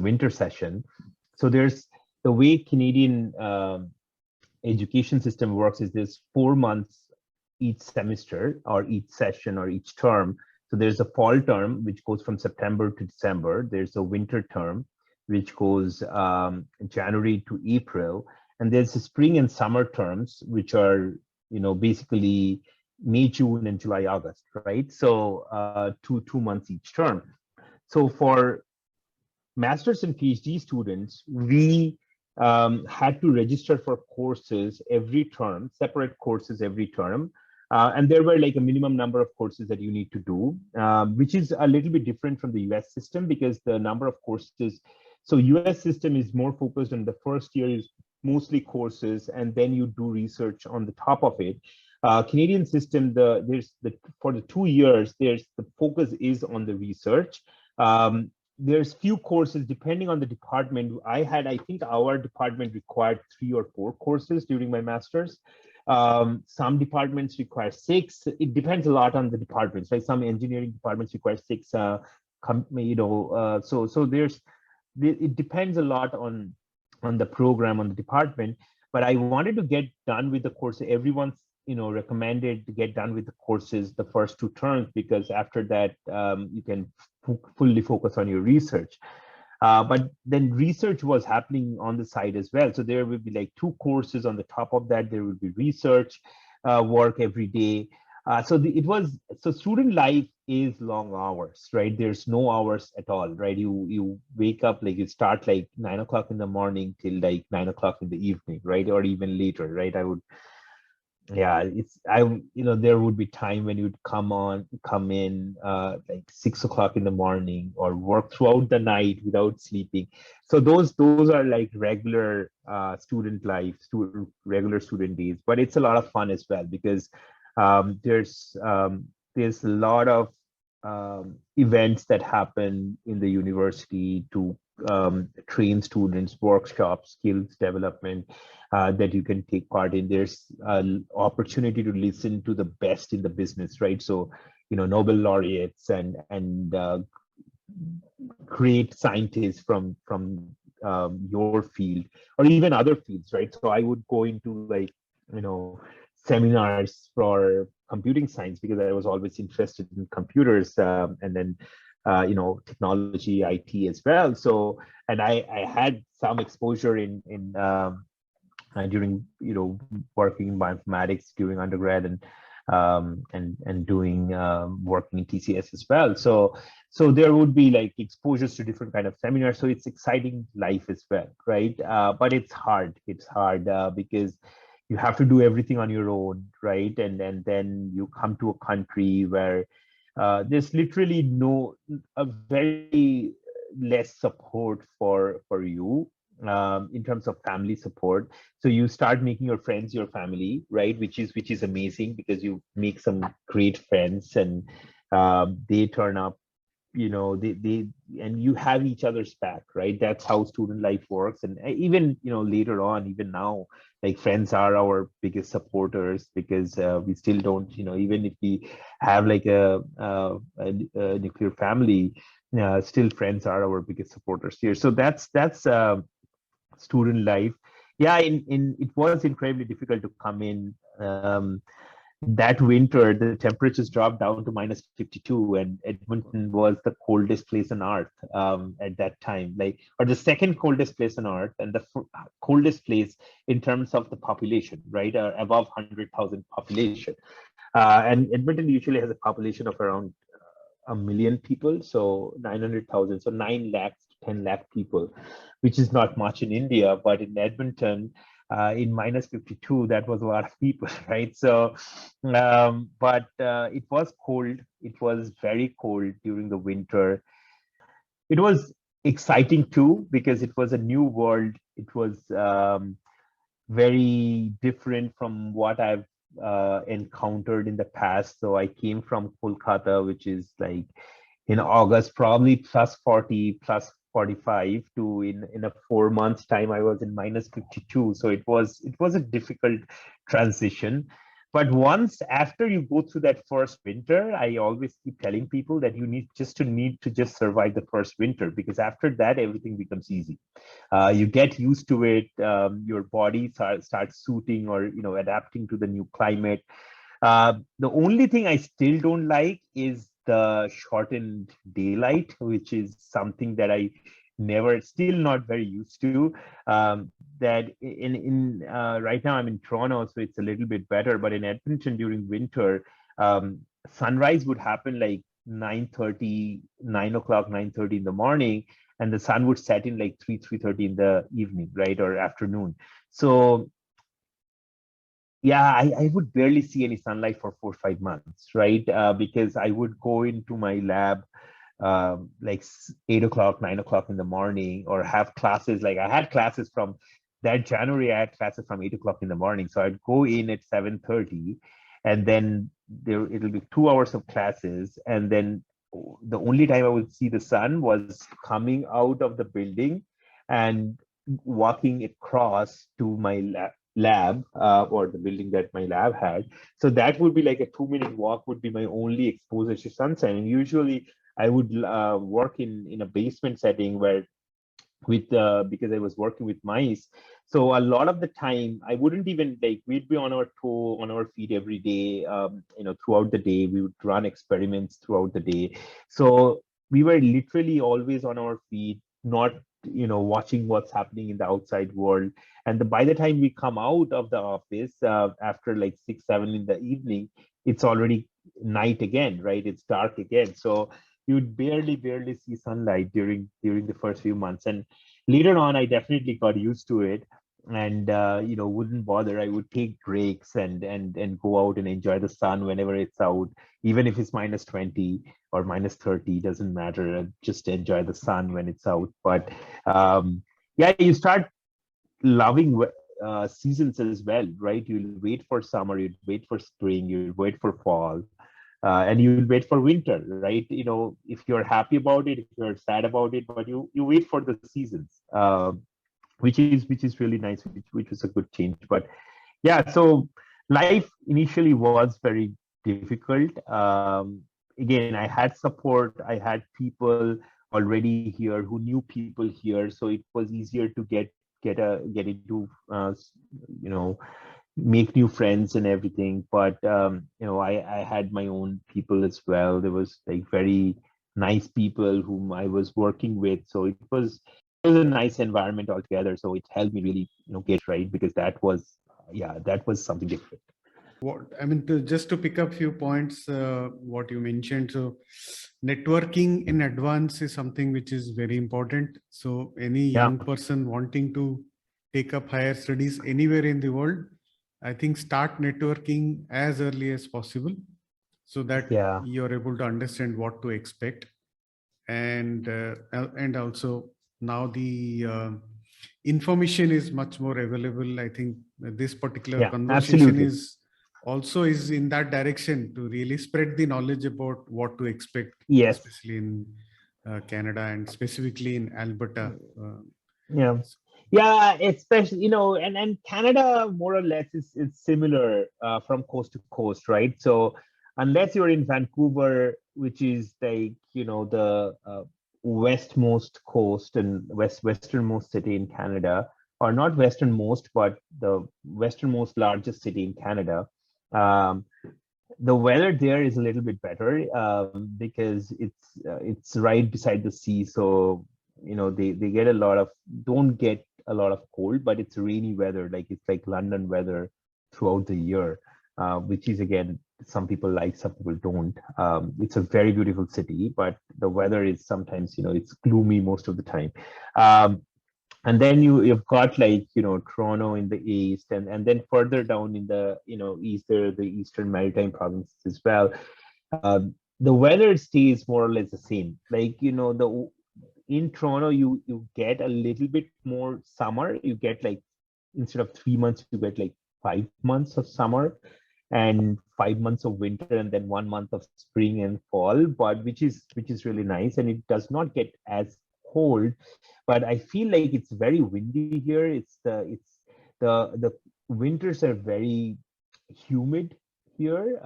C: winter session, so there's the way Canadian education system works is there's 4 months each semester or each session or each term. So there's a fall term, which goes from September to December. There's a winter term, which goes January to April. And there's the spring and summer terms, which are, basically May, June, and July, August, right? So 2 months each term. So for master's and PhD students, we had to register for courses every term, separate courses every term. And there were like a minimum number of courses that you need to do, which is a little bit different from the US system, because the number of courses, so US system is more focused on the first year is mostly courses, and then you do research on the top of it. Canadian system, for the 2 years, there's the focus is on the research. There's few courses depending on the department. I think our department required 3 or 4 courses during my master's. Some departments require 6. It depends a lot on the departments, right? Some engineering departments require 6. So it depends a lot on the program, on the department, but I wanted to get done with the course. Everyone's recommended to get done with the courses the first 2 terms, because after that you can fully focus on your research. But then research was happening on the side as well. So there will be like 2 courses on the top of that. There will be research work every day. So student life is long hours, right? There's no hours at all, right? You wake up, like you start like 9 o'clock in the morning till like 9 o'clock in the evening, right? Or even later, right? There would be time when you'd come in like 6 o'clock in the morning, or work throughout the night without sleeping. So those are like regular student life, regular student days. But it's a lot of fun as well, because there's a lot of events that happen in the university to train students, workshops, skills development that you can take part in. There's an opportunity to listen to the best in the business, right? So, Nobel laureates and great scientists from your field, or even other fields, right? So I would go into like, seminars for computing science, because I was always interested in computers, and then technology, IT as well. So, and I had some exposure in during working in bioinformatics during undergrad, and doing working in TCS as well. So there would be like exposures to different kind of seminars. So it's exciting life as well, right? But it's hard. It's hard because you have to do everything on your own, right? And then you come to a country where there's literally a very less support for you in terms of family support. So you start making your friends your family, right? Which is amazing, because you make some great friends, and they turn up, they and you have each other's back, right? That's how student life works. And even later on, even now, like friends are our biggest supporters, because we still don't, even if we have like a nuclear family, still friends are our biggest supporters here. So that's student life. Yeah, in it was incredibly difficult to come in. That winter, the temperatures dropped down to minus 52, and Edmonton was the coldest place on earth at that time, like, or the second coldest place on earth, and the coldest place in terms of the population, right? Above 100,000 population. And Edmonton usually has a population of around a million people, so 900,000, so 9 lakhs to 10 lakh people, which is not much in India, but in Edmonton, in minus 52, that was a lot of people, right? So, but it was cold. It was very cold during the winter. It was exciting too, because it was a new world. It was very different from what I've encountered in the past. So I came from Kolkata, which is like in August, probably plus 40, plus 45, to in a 4 months time, I was in minus 52. So it was a difficult transition. But once after you go through that first winter, I always keep telling people that you need to just survive the first winter, because after that, everything becomes easy. You get used to it. Your body starts suiting, or adapting to the new climate. The only thing I still don't like is the shortened daylight, which is something that I never, still not very used to. That in right now I'm in Toronto, so it's a little bit better. But in Edmonton during winter, sunrise would happen like 9:30, 9 o'clock, 9:30 in the morning, and the sun would set in like 3:30 in the evening, right, or afternoon. So yeah, I would barely see any sunlight for 4 or 5 months, right? Because I would go into my lab like 8 o'clock, 9 o'clock in the morning, or have classes. Like I had classes from that January, I had classes from 8 o'clock in the morning. So I'd go in at 7:30, and then it'll be 2 hours of classes. And then the only time I would see the sun was coming out of the building and walking across to my lab, or the building that my lab had. So that would be like a 2 minute walk would be my only exposure to sunshine. And usually I would work in a basement setting where with because I was working with mice. So a lot of the time I wouldn't even like we'd be on our feet every day, throughout the day. We would run experiments throughout the day. So we were literally always on our feet, not watching what's happening in the outside world. And by the time we come out of the office after like 6 7 in the evening, it's already night again, right? It's dark again. So you would barely see sunlight during the first few months. And later on I definitely got used to it, and wouldn't bother. I would take breaks and go out and enjoy the sun whenever it's out, even if it's -20 or -30, doesn't matter. I just enjoy the sun when it's out. But yeah, you start loving seasons as well, right? You'll wait for summer, you'll wait for spring, you'll wait for fall, and you'll wait for winter, right? If you're happy about it, if you're sad about it, but you wait for the seasons, which is really nice, which was a good change. But yeah, so life initially was very difficult. Again, I had support, I had people already here who knew people here, so it was easier to get into you know make new friends and everything. But I had my own people as well. There was like very nice people whom I was working with, so it was a nice environment altogether. So it helped me really get right, because that was something different.
B: What I mean, just to pick up few points, what you mentioned. So, networking in advance is something which is very important. So, any
C: Yeah,
B: young person wanting to take up higher studies anywhere in the world, I think start networking as early as possible, so that
C: yeah,
B: you're able to understand what to expect. And also now the information is much more available. I think this particular
C: yeah,
B: conversation
C: absolutely.
B: is in that direction to really spread the knowledge about what to expect,
C: Yes.
B: especially in Canada and specifically in Alberta.
C: Yeah. Yeah, especially, and Canada more or less is similar from coast to coast, right? So unless you're in Vancouver, which is like, the westmost coast and westernmost city in Canada, or not westernmost, but the westernmost largest city in Canada. Um, the weather there is a little bit better because it's right beside the sea. So they get a lot of don't get a lot of cold, but it's rainy weather, like it's like London weather throughout the year, which is, again, some people like, some people don't. It's a very beautiful city, but the weather is sometimes, it's gloomy most of the time. um, and then you've got, like, Toronto in the east, and then further down in the east, there are the eastern maritime provinces as well. The weather stays more or less the same, like, the in Toronto, you get a little bit more summer. You get, like, instead of 3 months, you get like 5 months of summer and 5 months of winter, and then 1 month of spring and fall, but which is really nice, and it does not get as cold. But I feel like it's very windy here. The winters are very humid here,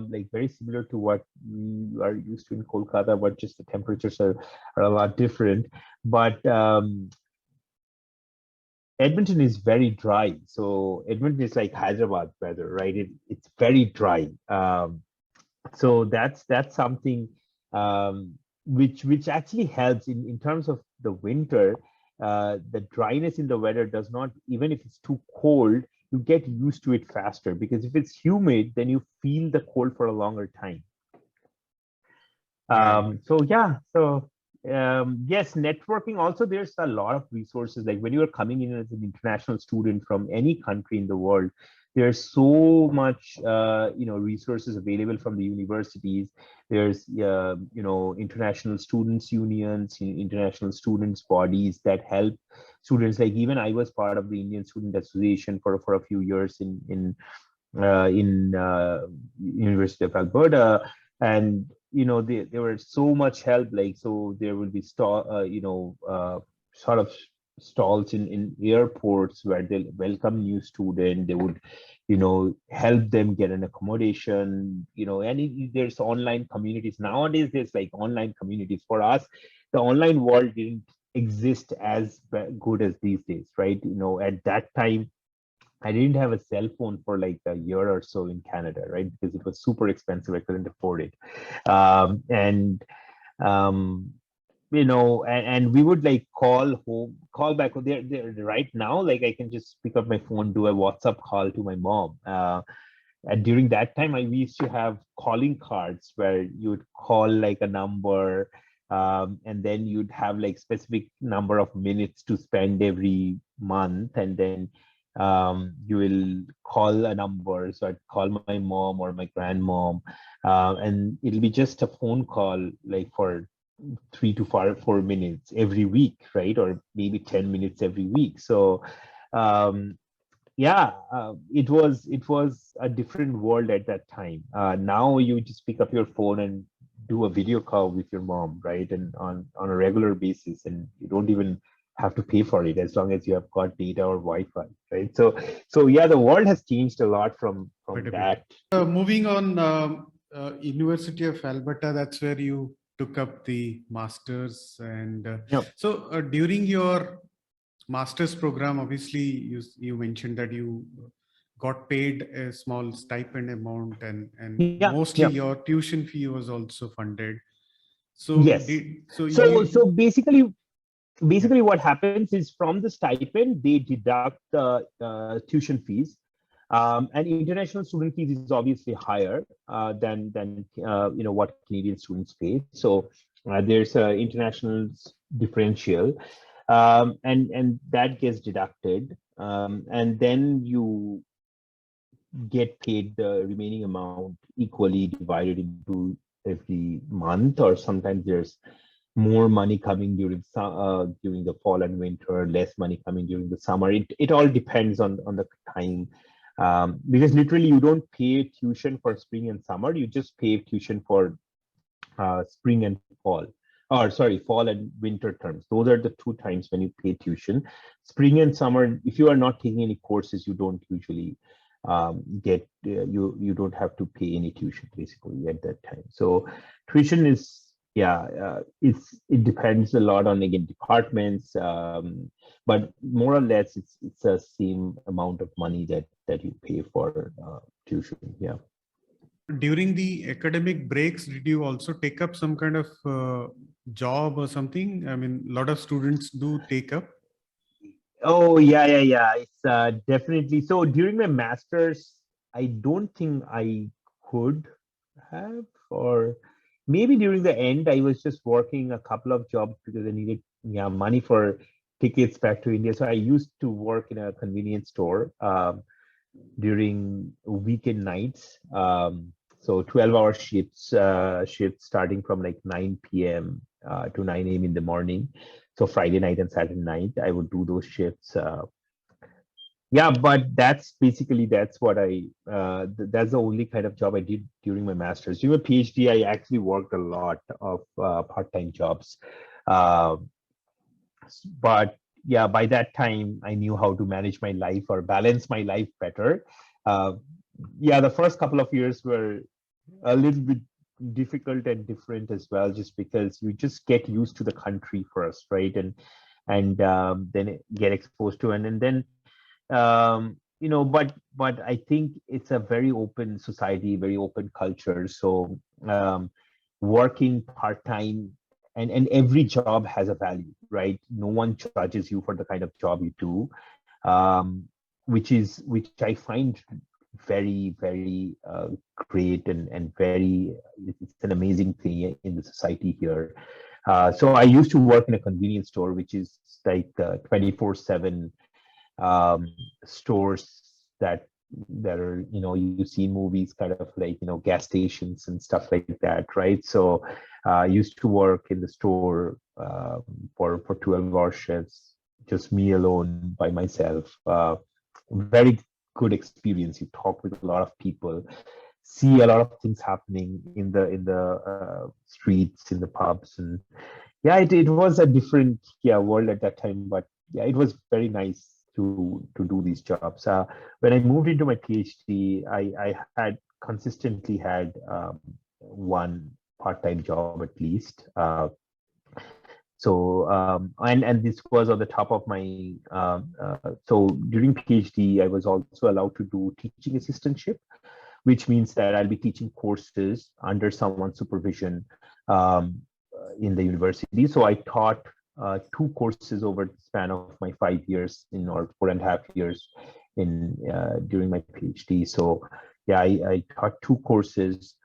C: like very similar to what we are used to in Kolkata, but just the temperatures are a lot different. But Edmonton is very dry. So Edmonton is like Hyderabad weather, right? It's very dry. So that's something which actually helps in terms of the winter. The dryness in the weather does not, even if it's too cold, you get used to it faster, because if it's humid, then you feel the cold for a longer time.
B: Right.
C: So yeah, so yes, networking also, there's a lot of resources. Like when you are coming in as an international student from any country in the world, there's so much resources available from the universities. There's international students unions, international students bodies that help students. Like, even I was part of the Indian Student Association for a few years in University of Alberta. And there were so much help. Like, so there will be sort of stalls in airports where they'll welcome new student. They would help them get an accommodation. And there's online communities nowadays. There's like online communities. For us, the online world didn't exist as good as these days, right? At that time, I didn't have a cell phone for like a year or so in Canada, right? Because it was super expensive. I couldn't afford it. And and we would like call back there right now. Like I can just pick up my phone, do a WhatsApp call to my mom. And during that time, we used to have calling cards where you would call like a number, and then you'd have like specific number of minutes to spend every month, and then you will call a number. So I'd call my mom or my grandmom, and it'll be just a phone call like for 3 to 4 minutes every week, right? Or maybe 10 minutes every week. So um, it was a different world at that time. Now you just pick up your phone and do a video call with your mom, right? And on a regular basis, and you don't even have to pay for it as long as you have got data or Wi-Fi, right? So yeah, the world has changed a lot from
B: Quite a
C: that.
B: bit. Moving on, University of Alberta, that's where you took up the masters. And
C: Yeah.
B: so during your master's program, obviously you mentioned that you got paid a small stipend amount, and
C: Yeah,
B: mostly
C: yeah.
B: your tuition fee was also funded. So
C: Yes. So basically what happens is from the stipend they deduct the tuition fees, and international student fees is obviously higher than what Canadian students pay. So there's a international differential, and that gets deducted, and then you get paid the remaining amount equally divided into every month, or sometimes there's more money coming during the fall and winter, less money coming during the summer. It all depends on the time, because literally you don't pay tuition for spring and summer. You just pay tuition for spring and fall, or sorry, fall and winter terms. Those are the two times when you pay tuition. Spring and summer, if you are not taking any courses, you don't usually get you don't have to pay any tuition basically at that time. So tuition is, it depends a lot on, again, departments, but more or less it's the same amount of money that you pay for tuition. Yeah.
B: during the academic breaks, did you also take up some kind of job or something? I mean, a lot of students do take up.
C: Oh, yeah. It's definitely. So during my master's, I don't think I could have, or maybe during the end, I was just working a couple of jobs because I needed, money for tickets back to India. So I used to work in a convenience store during weekend nights. So 12-hour shifts starting from like 9 p.m. To 9 a.m. in the morning. So Friday night and Saturday night, I would do those shifts. But that's what that's the only kind of job I did during my master's. During my PhD, I actually worked a lot of part-time jobs. Uh, but yeah, by that time, I knew how to manage my life or balance my life better. Uh, the first couple of years were a little bit difficult and different as well, just because you just get used to the country first, right? And then get exposed to, and then but I think it's a very open society, very open culture. So working part-time, and every job has a value, right? No one judges you for the kind of job you do, which I find very, very great, and very, it's an amazing thing in the society here. So I used to work in a convenience store, which is like 24/7 stores that are, you see in movies, kind of like, gas stations and stuff like that, right? So I used to work in the store for 12-hour shifts, just me alone by myself. Very good experience. You talk with a lot of people, see a lot of things happening in the streets, in the pubs, and it was a different world at that time. But it was very nice to do these jobs. When I moved into my PhD, I had consistently had one part-time job at least. So and this was on the top of my so during PhD I was also allowed to do teaching assistantship, which means that I'll be teaching courses under someone's supervision in the university. So I taught two courses over the span of my 5 years or 4.5 years in during my PhD. So yeah, I taught two courses.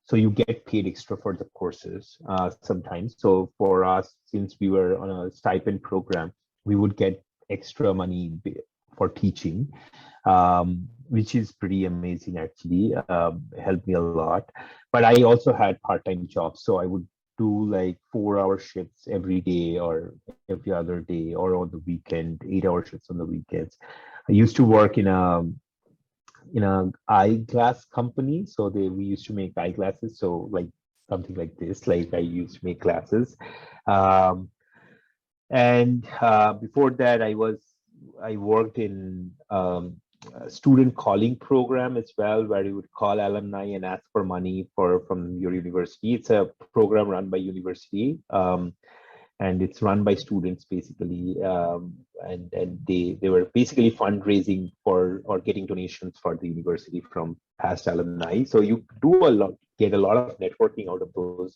C: So you get paid extra for the courses sometimes. So for us, since we were on a stipend program, we would get extra money for teaching, which is pretty amazing actually. Helped me a lot. But I also had part-time jobs. So I would do like 4-hour shifts every day or every other day or on the weekend, 8-hour shifts on the weekends. I used to work in a eyeglass company. So we used to make eyeglasses. So like something like this, like I used to make glasses. And before that, I worked in a student calling program as well, where you would call alumni and ask for money from your university. It's a program run by university. And it's run by students basically, and they were basically fundraising for or getting donations for the university from past alumni. So you get a lot of networking out of those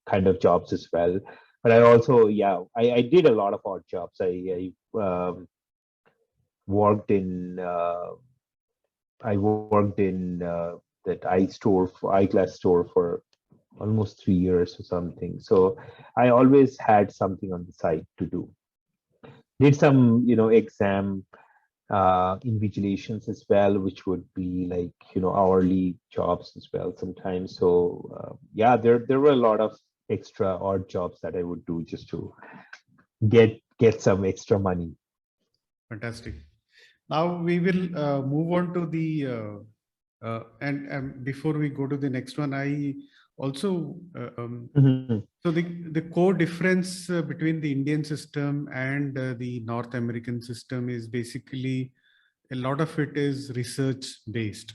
C: kind of jobs as well. But I also, yeah, I did a lot of odd jobs. I worked in that eyeglass store for almost 3 years or something. So I always had something on the side to do. Did some, exam invigilations as well, which would be like, hourly jobs as well sometimes. So yeah, there were a lot of extra odd jobs that I would do just to get some extra money.
B: Fantastic. Now we will move on to the and before we go to the next one, I also so the core difference between the Indian system and the North American system is basically a lot of it is research based.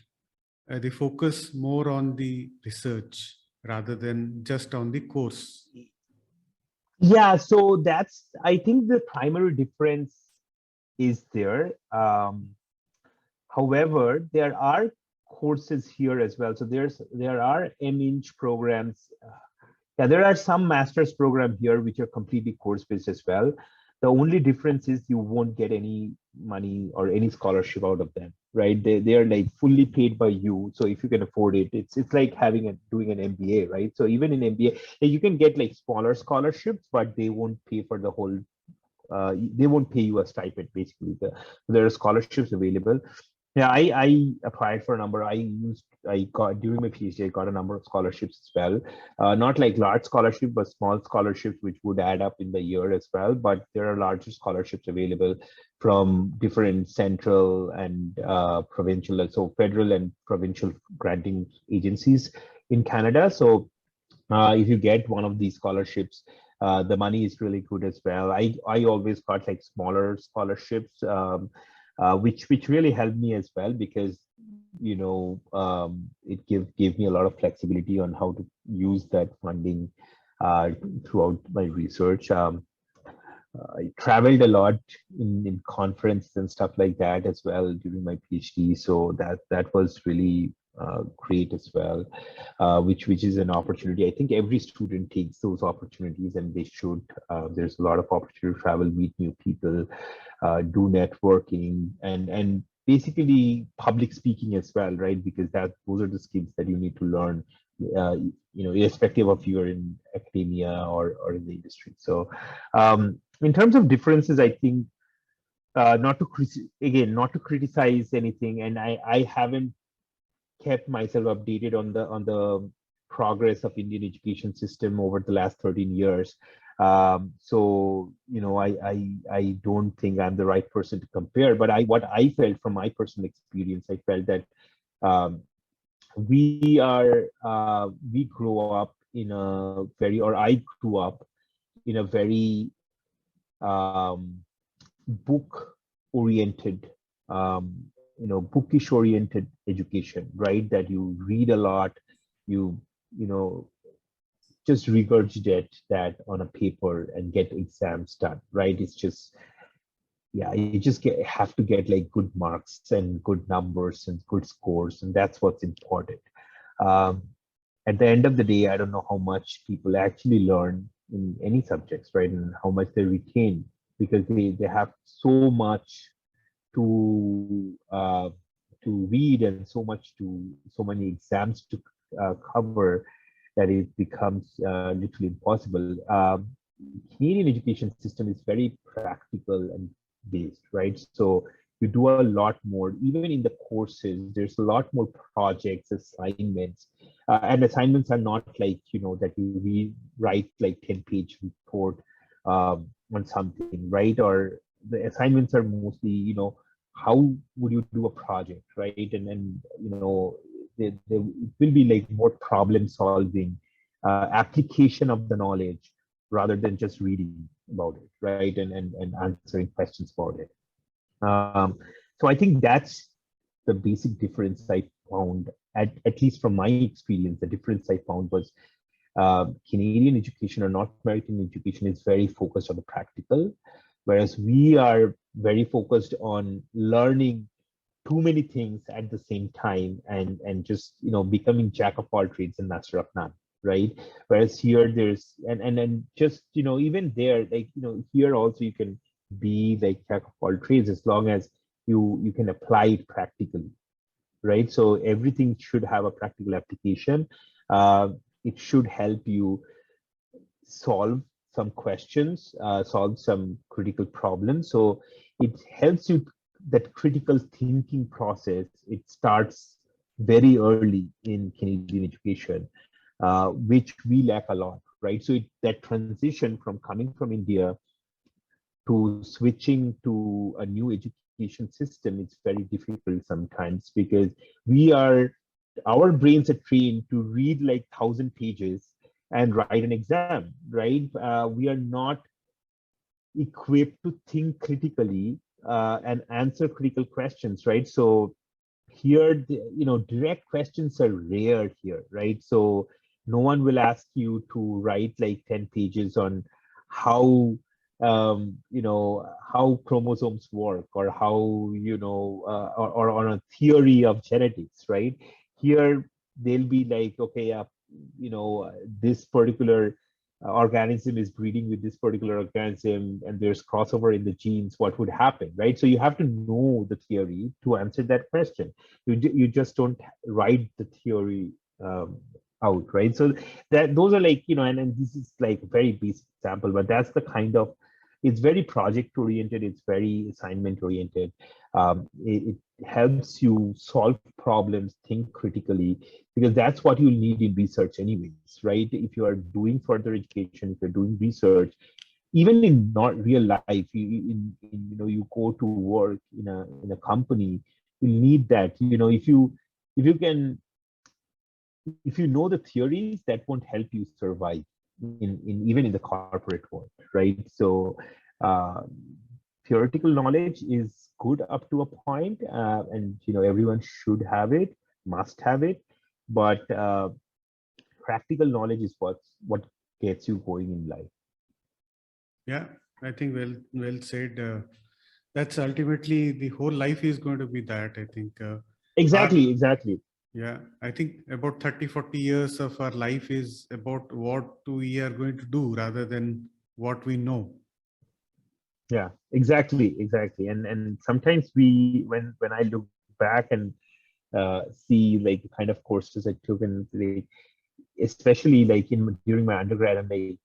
B: They focus more on the research rather than just on the course.
C: Yeah, so that's, I think the primary difference is there. However, there are courses here as well. So there are MINch programs. Yeah, there are some master's program here which are completely course-based as well. The only difference is you won't get any money or any scholarship out of them, right? They are like fully paid by you. So if you can afford it, it's like doing an MBA, right? So even in MBA, you can get like smaller scholarships, but they won't pay for the whole. They won't pay you a stipend basically. There are scholarships available. Yeah, I applied for a number. I got during my PhD, I got a number of scholarships as well. Not like large scholarship, but small scholarships, which would add up in the year as well. But there are larger scholarships available from different central and provincial, so federal and provincial granting agencies in Canada. So if you get one of these scholarships, the money is really good as well. I always got like smaller scholarships. Which really helped me as well, because it gave me a lot of flexibility on how to use that funding throughout my research. I traveled a lot in conferences and stuff like that as well during my PhD, so that was really great as well, which is an opportunity. I think every student takes those opportunities, and they should. There's a lot of opportunity to travel, meet new people, do networking, and basically public speaking as well, right? Because those are the skills that you need to learn, irrespective of you're in academia or in the industry. So in terms of differences, I think not to criticize anything, and I haven't kept myself updated on the progress of Indian education system over the last 13 years. So I don't think I'm the right person to compare. But what I felt from my personal experience, I felt that we grow up in a very, or I grew up in a very book oriented, bookish oriented education, right? That you read a lot, you just regurgitate that on a paper and get exams done, right? It's just, yeah, you just have to get like good marks and good numbers and good scores, and that's what's important. Um, at the end of the day, I don't know how much people actually learn in any subjects, right? And how much they retain, because they have so much to read and so many exams to cover, that it becomes literally impossible. Canadian education system is very practical and based, right? So you do a lot more, even in the courses. There's a lot more projects, assignments, and assignments are not like, that you write like 10-page report on something, right? Or the assignments are mostly, how would you do a project, right? And then, it will be like more problem solving, application of the knowledge, rather than just reading about it, right? And answering questions about it. So I think that's the basic difference I found, at least from my experience. The difference I found was Canadian education or North American education is very focused on the practical, whereas we are very focused on learning too many things at the same time, and just becoming jack of all trades and master of none, right? Whereas here there's and just even there, like here also you can be like jack of all trades as long as you can apply it practically, right? So everything should have a practical application. It should help you solve some questions, solve some critical problems. So it helps you, that critical thinking process, it starts very early in Canadian education, which we lack a lot, right? So that transition from coming from India to switching to a new education system, it's very difficult sometimes, because our brains are trained to read like 1,000 pages and write an exam, right? We are not equipped to think critically and answer critical questions, right? So here, direct questions are rare here, right? So no one will ask you to write like 10 pages on how how chromosomes work, or how or on a theory of genetics, right? Here they'll be like, okay, this particular organism is breeding with this particular organism, and there's crossover in the genes, what would happen, right? So you have to know the theory to answer that question. You just don't write the theory out, right? So those are like, and this is like a very basic example, but that's the kind of, it's very project oriented, it's very assignment oriented. It helps you solve problems, think critically, because that's what you need in research anyways, right? If you are doing further education, if you're doing research, even in not real life, you go to work in a company, you need that. If you can, if you know the theories, that won't help you survive in even in the corporate world, right? So uh, theoretical knowledge is good up to a point, and everyone should have it, must have it, but practical knowledge is what gets you going in life.
B: Yeah, I think well said. That's ultimately the whole life is going to be that. I think our
C: Exactly.
B: yeah, I think about 30, 40 years of our life is about what we are going to do rather than what we know.
C: Yeah, exactly. And sometimes when I look back and see like the kind of courses I took, and like, especially like during my undergrad, and like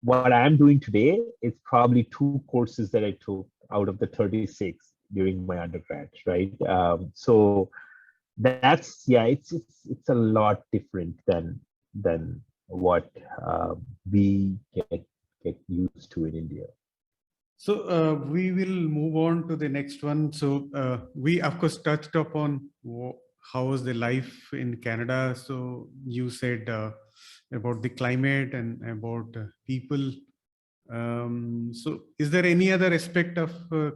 C: what I'm doing today is probably 2 courses that I took out of the 36 during my undergrad, right? So that's, yeah, it's a lot different than what we get used to in India.
B: So we will move on to the next one. So we of course touched upon how was the life in Canada. So you said about the climate and about people. So is there any other aspect of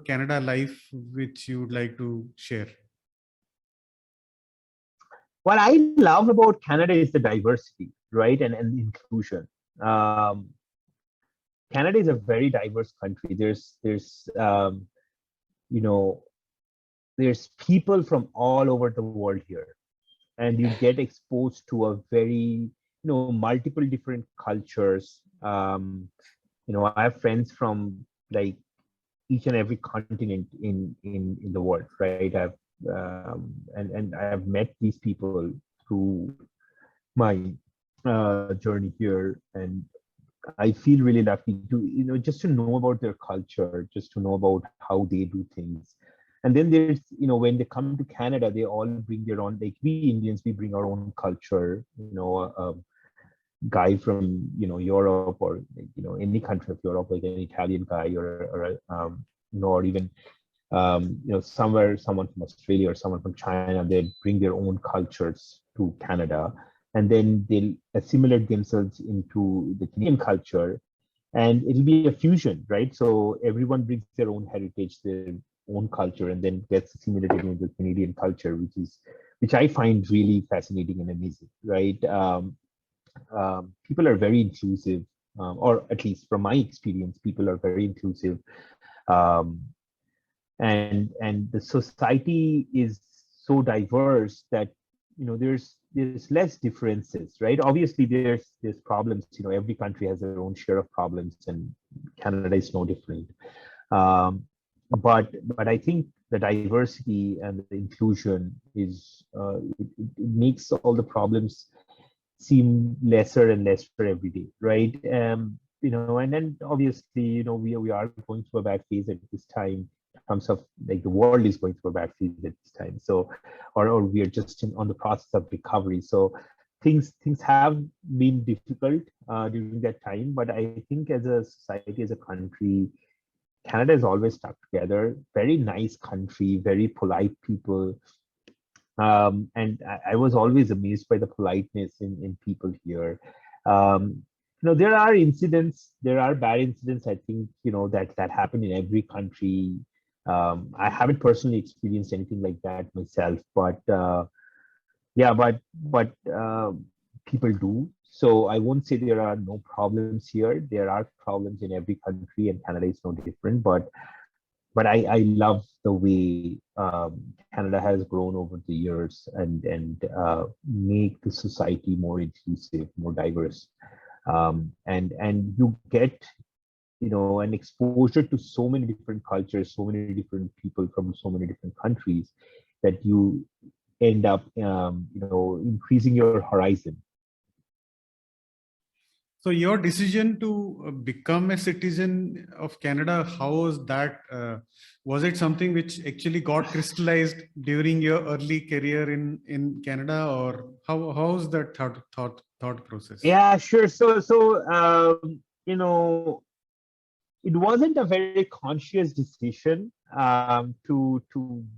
B: Canada life which you would like to share?
C: What I love about Canada is the diversity, right? And inclusion. Um, Canada is a very diverse country. There's you know there's people from all over the world here, and you get exposed to a very multiple different cultures. I have friends from like each and every continent in the world, right? And I have met these people through my journey here, and I feel really lucky to just to know about their culture, just to know about how they do things. And then there's when they come to Canada, they all bring their own, like we Indians, we bring our own culture. A guy from Europe, or like, any country of Europe, like an Italian guy, or even somewhere, someone from Australia or someone from China, they bring their own cultures to Canada, and then they'll assimilate themselves into the Canadian culture, and it'll be a fusion, right? So everyone brings their own heritage, their own culture, and then gets assimilated into the Canadian culture, which I find really fascinating and amazing, right? People are very inclusive, or at least from my experience, people are very inclusive. Um, and the society is so diverse that there's less differences, right? Obviously there's problems. Every country has their own share of problems, and Canada is no different. Um, but I think the diversity and the inclusion is it makes all the problems seem lesser and lesser every day, right? And then obviously, we are going through a bad phase at this time, in terms of like the world is going through a bad phase at this time. So, or we are just on the process of recovery. So things have been difficult during that time, but I think as a society, as a country, Canada is always stuck together. Very nice country, very polite people. And I was always amazed by the politeness in people here. There are incidents, there are bad incidents. I think that happen in every country. I haven't personally experienced anything like that myself, but yeah, but people do. So I won't say there are no problems here. There are problems in every country, and Canada is no different. But I love the way Canada has grown over the years, and make the society more inclusive, more diverse, and you get an exposure to so many different cultures, so many different people from so many different countries, that you end up increasing your horizon.
B: So your decision to become a citizen of Canada, how was that? Was it something which actually got crystallized during your early career in Canada, or how's that thought process?
C: Yeah, sure. It wasn't a very conscious decision to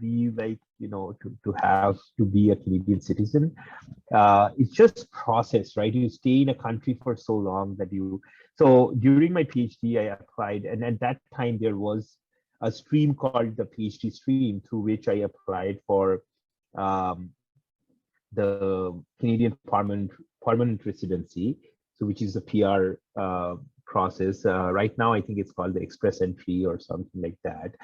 C: be like to be a Canadian citizen. It's just process, right? You stay in a country for so long that so during my PhD I applied, and at that time there was a stream called the PhD stream, through which I applied for um, the Canadian permanent residency, so which is a PR process. Right now, I think it's called the express entry or something like that.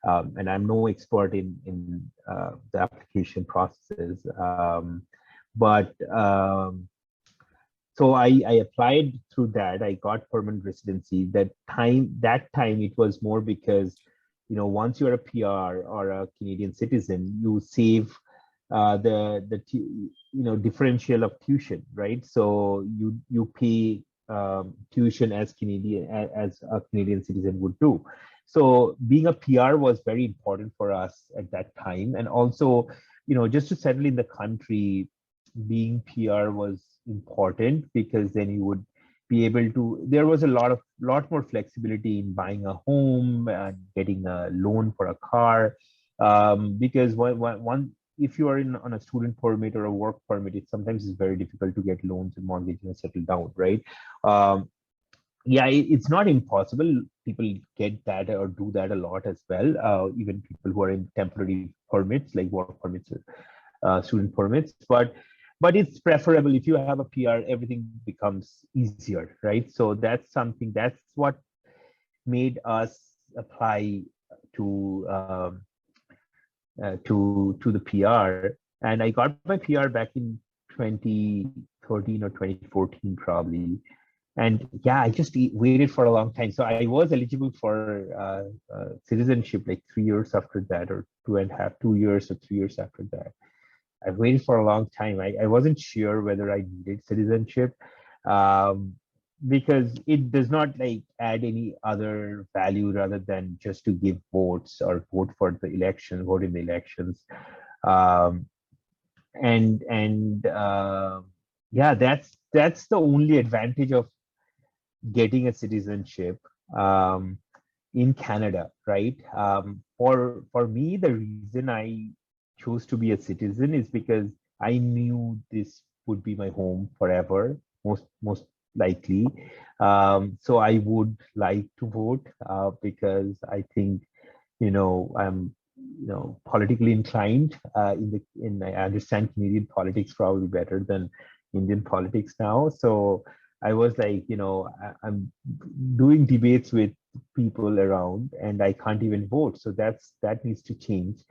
C: And I'm no expert in the application processes, but so I applied through that. I got permanent residency. That time it was more because once you're a PR or a Canadian citizen, you save the differential of tuition, right? So you pay tuition as a Canadian citizen would do. So being a PR was very important for us at that time, and also just to settle in the country, being PR was important, because then you would be able to. There was a lot more flexibility in buying a home and getting a loan for a car, because one if you are on a student permit or a work permit, it sometimes is very difficult to get loans and mortgages and settle down, right? Um, yeah, it's not impossible. People get that or do that a lot as well. Even people who are in temporary permits, like work permits or student permits. But but it's preferable. If you have a PR, everything becomes easier, right? So that's what made us apply to to the PR. And I got my PR back in 2013 or 2014 probably. And yeah, I just waited for a long time. So I was eligible for citizenship like 3 years after that, or 2.5 2 years or 3 years after that. I waited for a long time. I wasn't sure whether I needed citizenship, um, because it does not like add any other value rather than just to give votes or vote for the election, vote in the elections. Um, and yeah, that's the only advantage of getting a citizenship in Canada, right? For me, the reason I chose to be a citizen is because I knew this would be my home forever, most likely. So I would like to vote because I think, I'm politically inclined. I understand Canadian politics probably better than Indian politics now. So I was like, I'm doing debates with people around and I can't even vote. So that needs to change.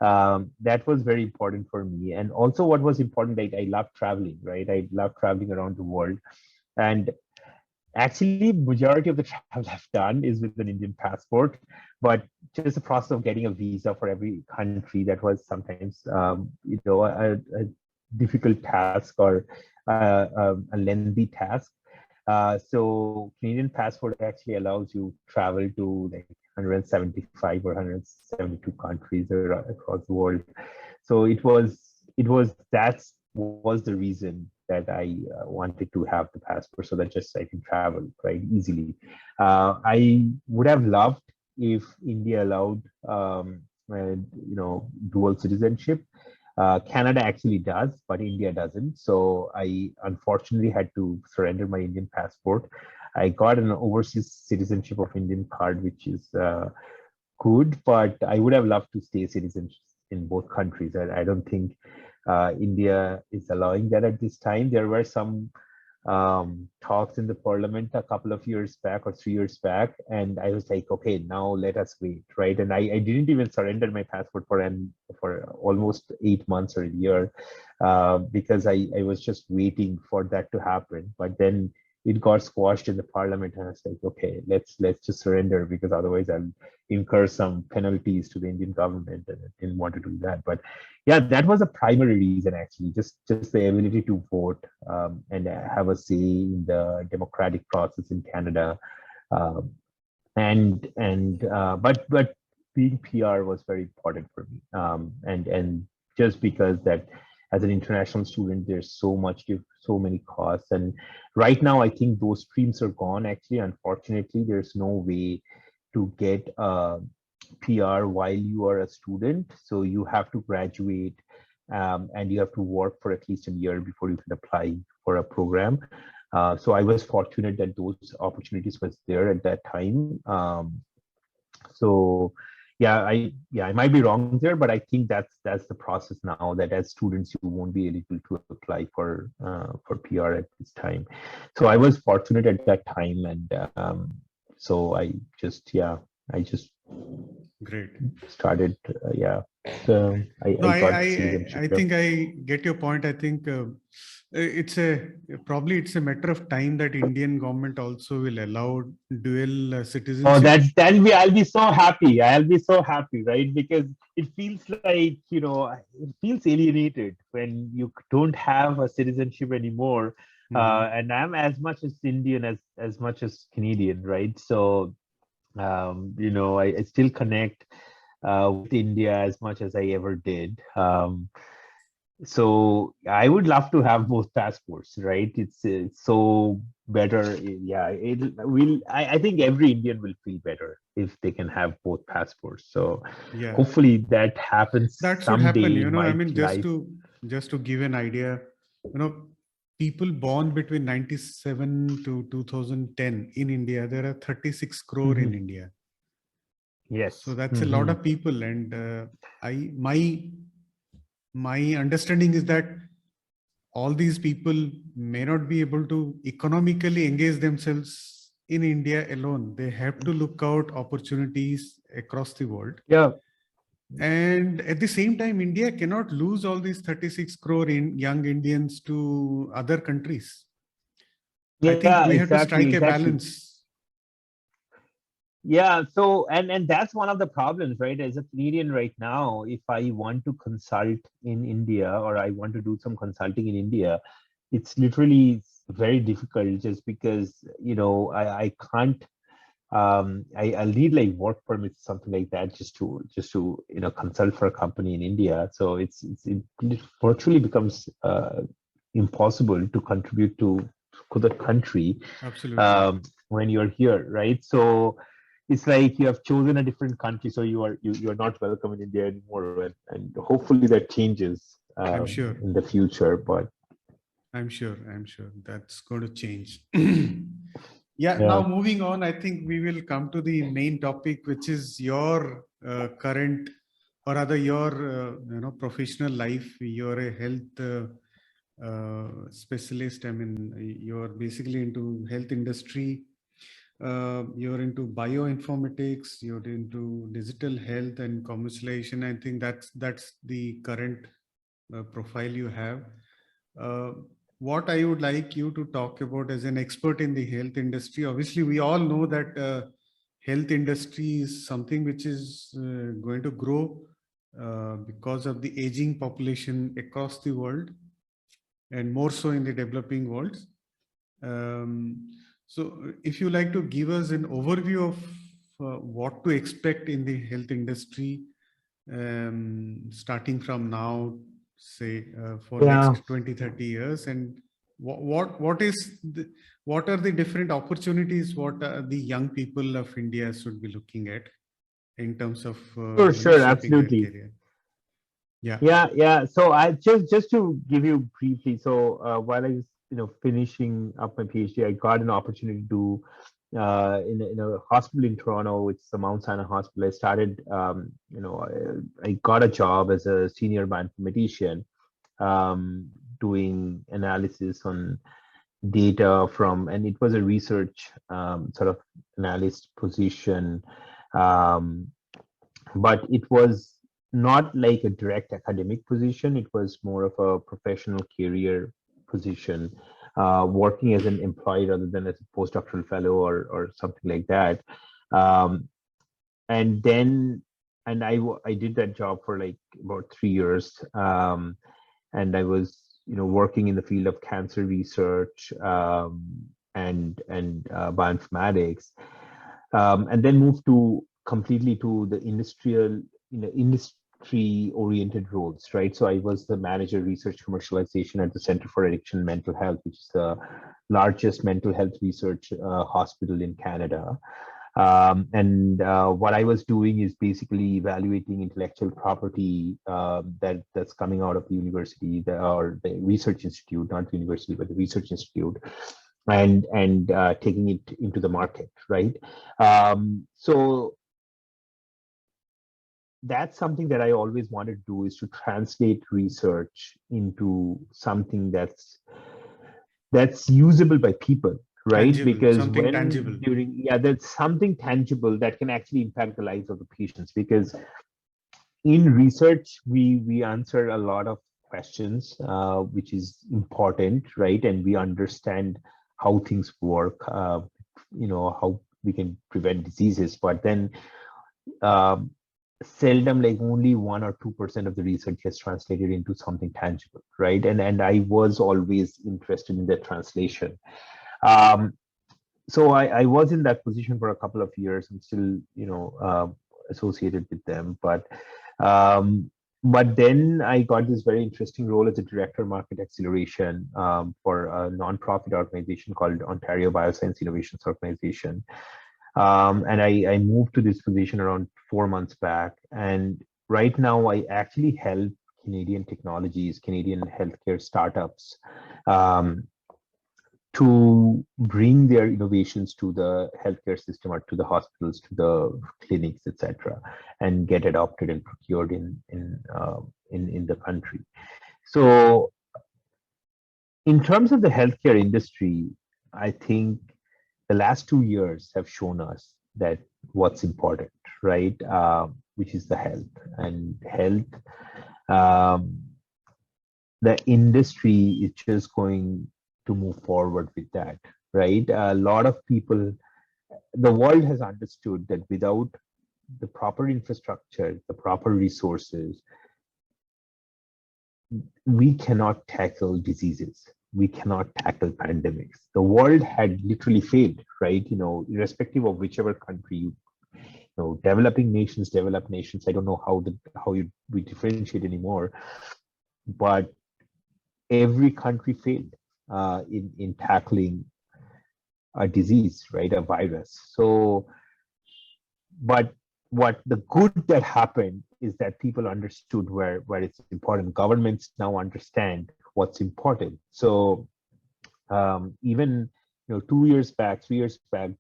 C: That was very important for me. And also what was important, like I love traveling, right? I love traveling around the world. And actually, majority of the travel I've done is with an Indian passport, but just the process of getting a visa for every country, that was sometimes, a difficult task or a lengthy task. So Canadian passport actually allows you travel to like 175 or 172 countries across the world. So that was the reason that I wanted to have the passport, so that just I can travel right easily. I would have loved if India allowed dual citizenship. Canada actually does, but India doesn't. So I unfortunately had to surrender my Indian passport. I got an overseas citizenship of Indian card, which is good, but I would have loved to stay citizen in both countries. I don't think India is allowing that at this time. There were some talks in the parliament a couple of years back or 3 years back, and I was like, okay, now let us wait, right? And I didn't even surrender my passport for almost 8 months or a year, because I was just waiting for that to happen. But then it got squashed in the parliament, and I was like, okay, let's just surrender, because otherwise I'll incur some penalties to the Indian government, and I didn't want to do that. But yeah, that was a primary reason actually, just the ability to vote, and have a say in the democratic process in Canada. Um, but being PR was very important for me, and just because that as an international student, there's so many costs, and right now I think those streams are gone. Actually, unfortunately, there's no way to get a PR while you are a student. So you have to graduate, and you have to work for at least a year before you can apply for a program. So I was fortunate that those opportunities was there at that time. So I might be wrong there, but I think that's the process now, that as students you won't be eligible to apply for PR at this time. So I was fortunate at that time, and so I just
B: Great.
C: started. So
B: No,
C: I got citizenship.
B: I think I get your point. I think it's it's a matter of time that Indian government also will allow dual
C: Oh,
B: citizenship.
C: I'll be so happy. I'll be so happy, right? Because it feels like, it feels alienated when you don't have a citizenship anymore. And I'm as much as Indian as much as Canadian, right? So, I still connect with India as much as I ever did. So I would love to have both passports, right? It's so better. Yeah, it will. I think every Indian will feel better if they can have both passports. So
B: Yeah,
C: hopefully that happens
B: that should happen.
C: someday in
B: I
C: my
B: mean,
C: life.
B: just to give an idea, people born between 97 to 2010 in India, there are 36 crore in
C: Mhm.
B: India. So
C: Yes.
B: that's a lot
C: Mhm.
B: of people, and I my understanding is that all these people may not be able to economically engage themselves in India alone. They have to look out opportunities across the world.
C: Yeah.
B: And at the same time, India cannot lose all these 36 crore young Indians to other countries. I think
C: Yeah,
B: we have to
C: exactly,
B: strike a
C: exactly.
B: balance.
C: Yeah, so and that's one of the problems, right? As a Canadian right now, if I want to consult in India or I want to do some consulting in India, it's literally very difficult just because, I can't I'll need like work permits, something like that, just to consult for a company in India. So it virtually becomes impossible to contribute to the country
B: Absolutely.
C: when you're here, right? So it's like you have chosen a different country, so you are not welcome in India anymore, and hopefully that changes
B: I'm sure.
C: in the future. But
B: I'm sure that's going to change. Yeah, now
C: yeah,
B: moving on, I think we will come to the main topic, which is your current, or rather your professional life. You're a health specialist. I mean, you're basically into health industry. You're into bioinformatics. You're into digital health and commercialization. I think that's the current profile you have. Uh, what I would like you to talk about as an expert in the health industry. Obviously, we all know that health industry is something which is going to grow because of the aging population across the world, and more so in the developing world. So, if you like to give us an overview of what to expect in the health industry, starting from now, say for
C: yeah.
B: next 20-30 years, and what are the different opportunities, what the young people of India should be looking at in terms of
C: Sure, sure,
B: shaping their
C: absolutely.
B: career. Yeah.
C: Yeah, yeah. So I just to give you briefly. So while I was finishing up my PhD, I got an opportunity to in a hospital in Toronto. It's the Mount Sinai Hospital. I started. I got a job as a senior bioinformatician, doing analysis on data from, and it was a research sort of analyst position. Um, but it was not like a direct academic position. It was more of a professional career position, working as an employee rather than as a postdoctoral fellow or something like that. Um, and then, and I did that job for like about 3 years, and I was working in the field of cancer research, and bioinformatics, and then moved to completely to the industry oriented roles, right? So I was the manager research commercialization at the Center for Addiction and Mental Health, which is the largest mental health research hospital in Canada. And what I was doing is basically evaluating intellectual property that's coming out of the university, or the research institute, not the university, but the research institute, and taking it into the market, right? So that's something that I always wanted to do, is to translate research into something that's usable by people, right?
B: Tangible,
C: Because
B: something
C: when
B: tangible.
C: during, yeah, that's something tangible that can actually impact the lives of the patients. Because in research, we answer a lot of questions, which is important, right? And we understand how things work, how we can prevent diseases. But then um, seldom, like only 1 or 2% of the research gets translated into something tangible, right? And I was always interested in that translation. Um, so I was in that position for a couple of years. I'm still, associated with them, um, but then I got this very interesting role as a director of market acceleration for a nonprofit organization called Ontario Bioscience Innovations Organization. And I moved to this position around 4 months back. And right now, I actually help Canadian technologies, Canadian healthcare startups, um, to bring their innovations to the healthcare system, or to the hospitals, to the clinics, etc., and get adopted and procured in the country. So In terms of the healthcare industry, I think the last 2 years have shown us that what's important, right? Which is the health and health. Um, the industry is just going to move forward with that, right? A lot of people, the world has understood that without the proper infrastructure, the proper resources, we cannot tackle diseases. We cannot tackle pandemics. The world had literally failed, right? Irrespective of whichever country developing nations, developed nations. I don't know how we differentiate anymore, but every country failed in tackling a disease, right? A virus. So, but what the good that happened is that people understood where it's important. Governments now understand what's important. So even 2 years back, 3 years back,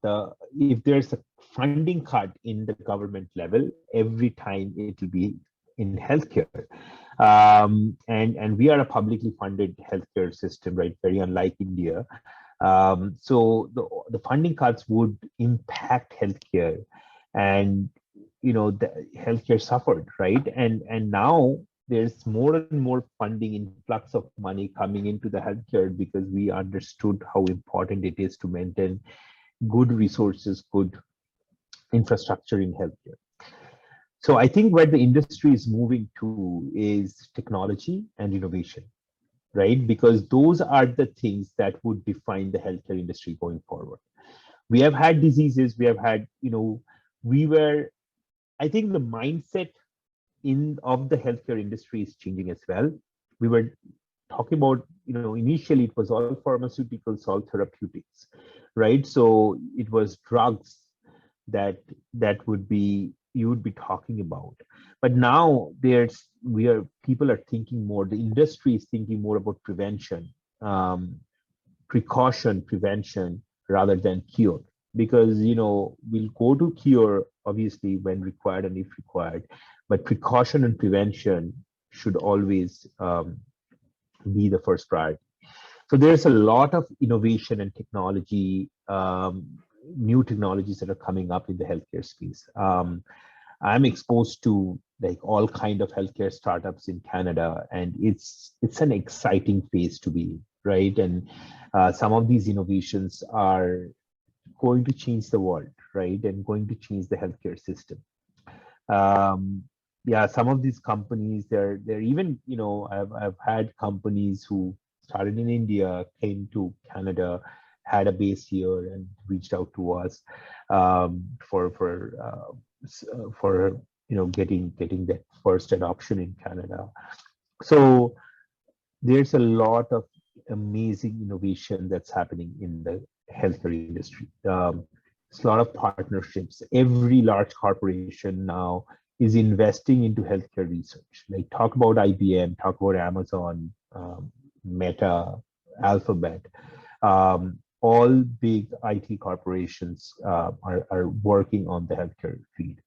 C: if there's a funding cut in the government level, every time it will be in healthcare. And we are a publicly funded healthcare system, right? Very unlike India. So the funding cuts would impact healthcare, and the healthcare suffered, right? And now there's more and more funding, influx of money coming into the healthcare because we understood how important it is to maintain good resources, good infrastructure in healthcare. So I think where the industry is moving to is technology and innovation, right? Because those are the things that would define the healthcare industry going forward. We have had diseases, we have had, we were, I think the mindset of the healthcare industry is changing as well. We were talking about, initially it was all pharmaceuticals, all therapeutics, right? So it was drugs that would be you would be talking about. But now people are thinking more, the industry is thinking more about prevention, precaution, prevention rather than cure. Because we'll go to cure obviously when required and if required, but precaution and prevention should always be the first priority. So there's a lot of innovation and technology, new technologies that are coming up in the healthcare space. I'm exposed to like all kind of healthcare startups in Canada, and it's an exciting phase to be, right? And some of these innovations are going to change the world, right? And going to change the healthcare system. Yeah, some of these companies, they're even, I've had companies who started in India, came to Canada, had a base here, and reached out to us for getting that first adoption in Canada. So there's a lot of amazing innovation that's happening in the healthcare industry. There's a lot of partnerships. Every large corporation now is investing into healthcare research. Like talk about IBM, talk about Amazon, Meta, Alphabet. All big IT corporations are working on the healthcare field.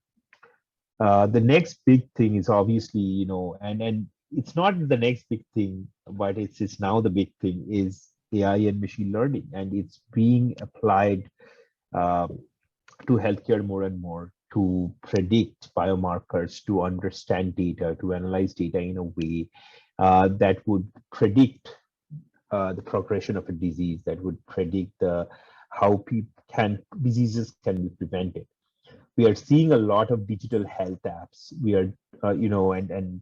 C: The next big thing is obviously, and it's not the next big thing, but it's now the big thing is AI and machine learning, and it's being applied uh, to healthcare more and more to predict biomarkers, to understand data, to analyze data in a way that would predict the progression of a disease, that would predict how diseases can be prevented. We are seeing a lot of digital health apps. We are, and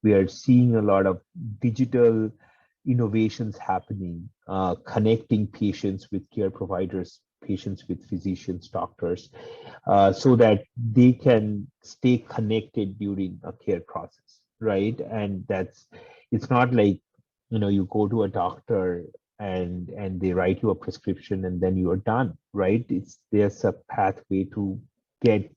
C: we are seeing a lot of digital innovations happening, connecting patients with care providers, patients with physicians, doctors, so that they can stay connected during a care process, right? And it's not like, you go to a doctor and they write you a prescription and then you are done, right? There's a pathway to get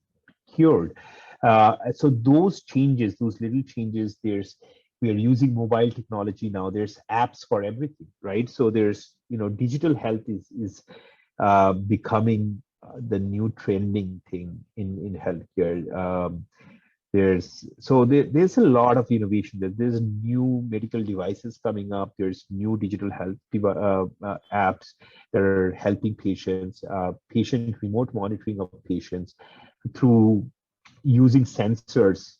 C: cured. So those changes, those little changes, we are using mobile technology now. There's apps for everything, right? So there's, digital health is becoming the new trending thing in healthcare. There's a lot of innovation. There's new medical devices coming up. There's new digital health apps that are helping patients, patient remote monitoring of patients through using sensors,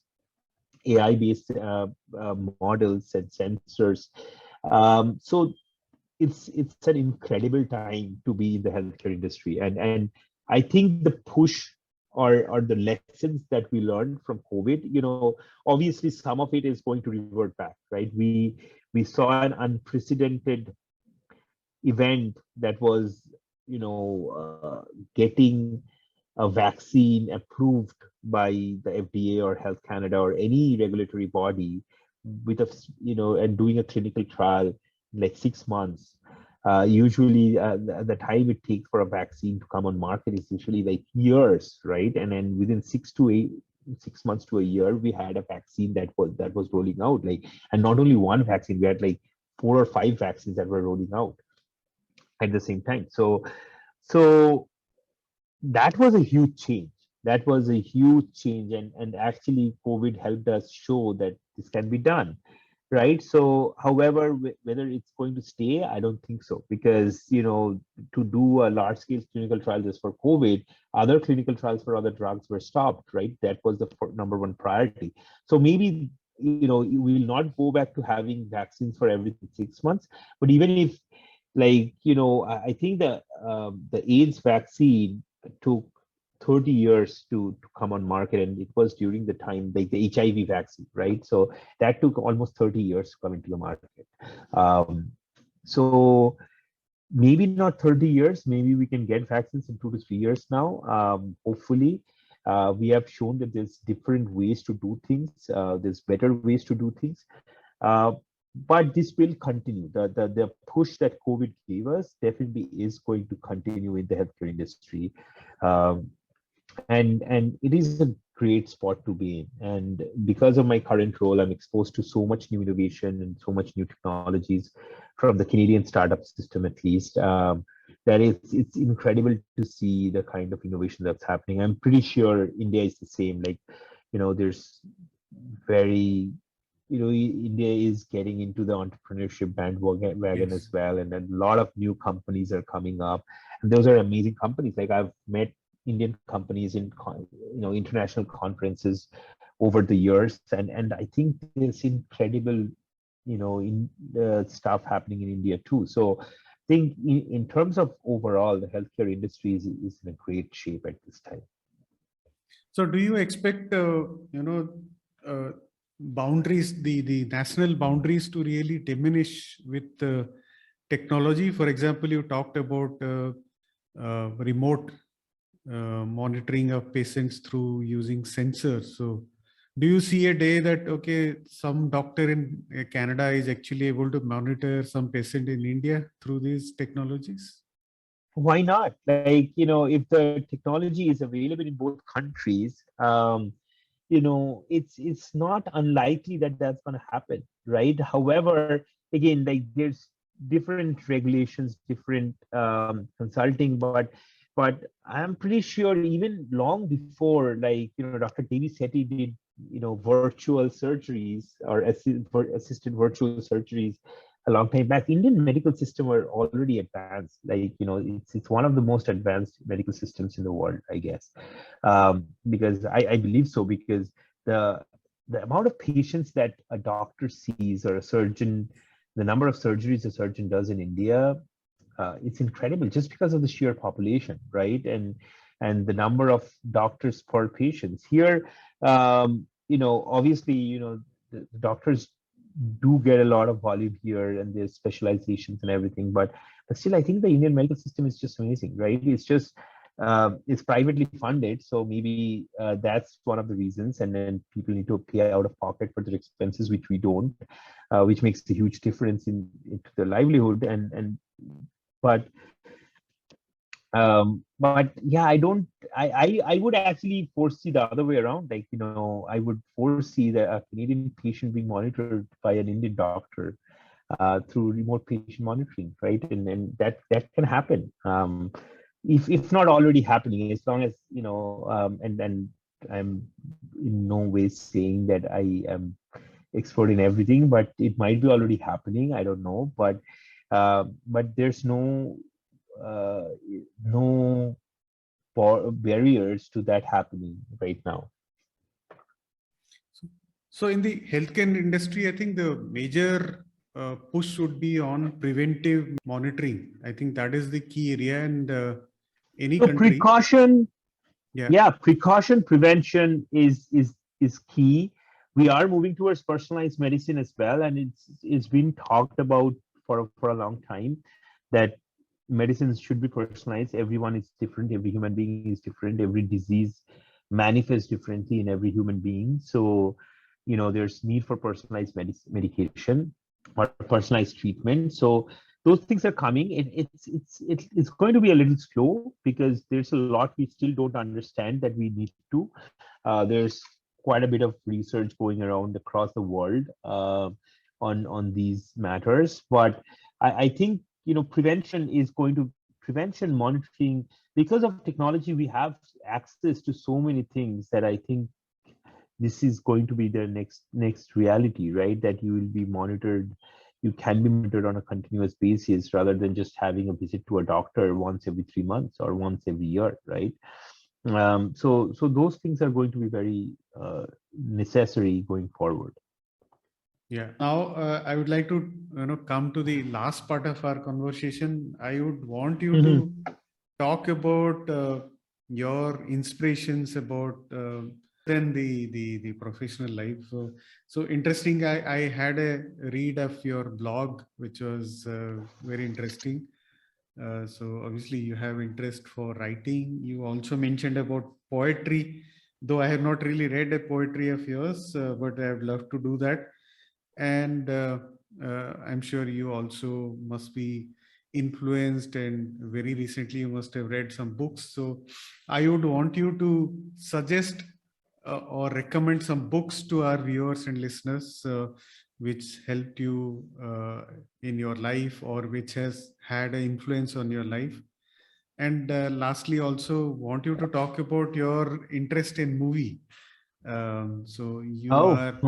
C: AI-based models and sensors. So it's an incredible time to be in the healthcare industry, and I think the push or the lessons that we learned from COVID, obviously some of it is going to revert back, right? We saw an unprecedented event that was, getting a vaccine approved by the FDA or Health Canada or any regulatory body with and doing a clinical trial in like 6 months. Usually, the time it takes for a vaccine to come on market is usually like years, right? And then within 6 months to a year, we had a vaccine that was rolling out. Like, and not only one vaccine, we had like 4 or 5 vaccines that were rolling out at the same time. So that was a huge change. That was a huge change, and actually COVID helped us show that this can be done, right? So however, whether it's going to stay, I don't think so, because to do a large scale clinical trial just for COVID, other clinical trials for other drugs were stopped, right? That was the number one priority. So maybe we will not go back to having vaccines for every 6 months, but even if, like, I think the AIDS vaccine took 30 years to come on market, and it was during the time like the HIV vaccine, right? So that took almost 30 years to come into the market. So maybe not 30 years, maybe we can get vaccines in 2 to 3 years now. Hopefully, we have shown that there's different ways to do things. There's better ways to do things. But this will continue. The push that COVID gave us definitely is going to continue in the healthcare industry. And it is a great spot to be in. And because of my current role, I'm exposed to so much new innovation and so much new technologies from the Canadian startup system, at least. That it's incredible to see the kind of innovation that's happening. I'm pretty sure India is the same. Like, there's very India is getting into the entrepreneurship bandwagon as well, and then a lot of new companies are coming up, and those are amazing companies. Like, I've met Indian companies in international conferences over the years, and I think there's incredible stuff happening in India too. So I think in terms of overall, the healthcare industry is in a great shape at this time.
B: So do you expect boundaries, the national boundaries, to really diminish with technology? For example, you talked about remote monitoring of patients through using sensors. So do you see a day that, okay, some doctor in Canada is actually able to monitor some patient in India through these technologies?
C: Why not? Like, if the technology is available in both countries, it's not unlikely that that's going to happen, right? However, again, like, there's different regulations, different consulting, but I'm pretty sure even long before, like, Dr. Devi Sethi did, virtual surgeries or assisted virtual surgeries a long time back. Indian medical system were already advanced. Like, it's one of the most advanced medical systems in the world, I guess. Because I believe so, because the amount of patients that a doctor sees or a surgeon, the number of surgeries a surgeon does in India, it's incredible, just because of the sheer population, right? And the number of doctors per patients here. Obviously, the doctors do get a lot of volume here, and there's specializations and everything, but still, I think the Indian medical system is just amazing, right? It's just it's privately funded, so maybe that's one of the reasons, and then people need to pay out of pocket for their expenses, which we don't, which makes a huge difference into their livelihood. But yeah, I would actually foresee the other way around. Like, I would foresee that a Canadian patient being monitored by an Indian doctor through remote patient monitoring, right? And that can happen, if not already happening, as long as and I'm in no way saying that I am expert in everything, but it might be already happening. I don't know, but there's uh, no barriers to that happening right now.
B: So in the healthcare industry, I think the major push would be on preventive monitoring. I think that is the key area, and any
C: So
B: country.
C: precaution,
B: Yeah.
C: yeah, precaution prevention is key. We are moving towards personalized medicine as well, and it's been talked about for a long time that medicines should be personalized. Everyone is different. Every human being is different. Every disease manifests differently in every human being. So, there's need for personalized medication or personalized treatment. So those things are coming. It's going to be a little slow because there's a lot we still don't understand that we need to. There's quite a bit of research going around across the world on these matters, but I think prevention monitoring, because of technology we have access to so many things that I think this is going to be the next reality, right? That you will be monitored, you can be monitored on a continuous basis rather than just having a visit to a doctor once every 3 months or once every year, right? So those things are going to be very necessary going forward.
B: Yeah. Now, I would like to come to the last part of our conversation. I would want you to talk about your inspirations about then the professional life. So interesting. I had a read of your blog, which was very interesting. So obviously you have interest for writing. You also mentioned about poetry, though I have not really read a poetry of yours, but I would love to do that. And I'm sure you also must be influenced, and very recently you must have read some books. So I would want you to suggest or recommend some books to our viewers and listeners which helped you in your life, or which has had an influence on your life. And lastly, also want you to talk about your interest in movie. So you
C: Oh,
B: are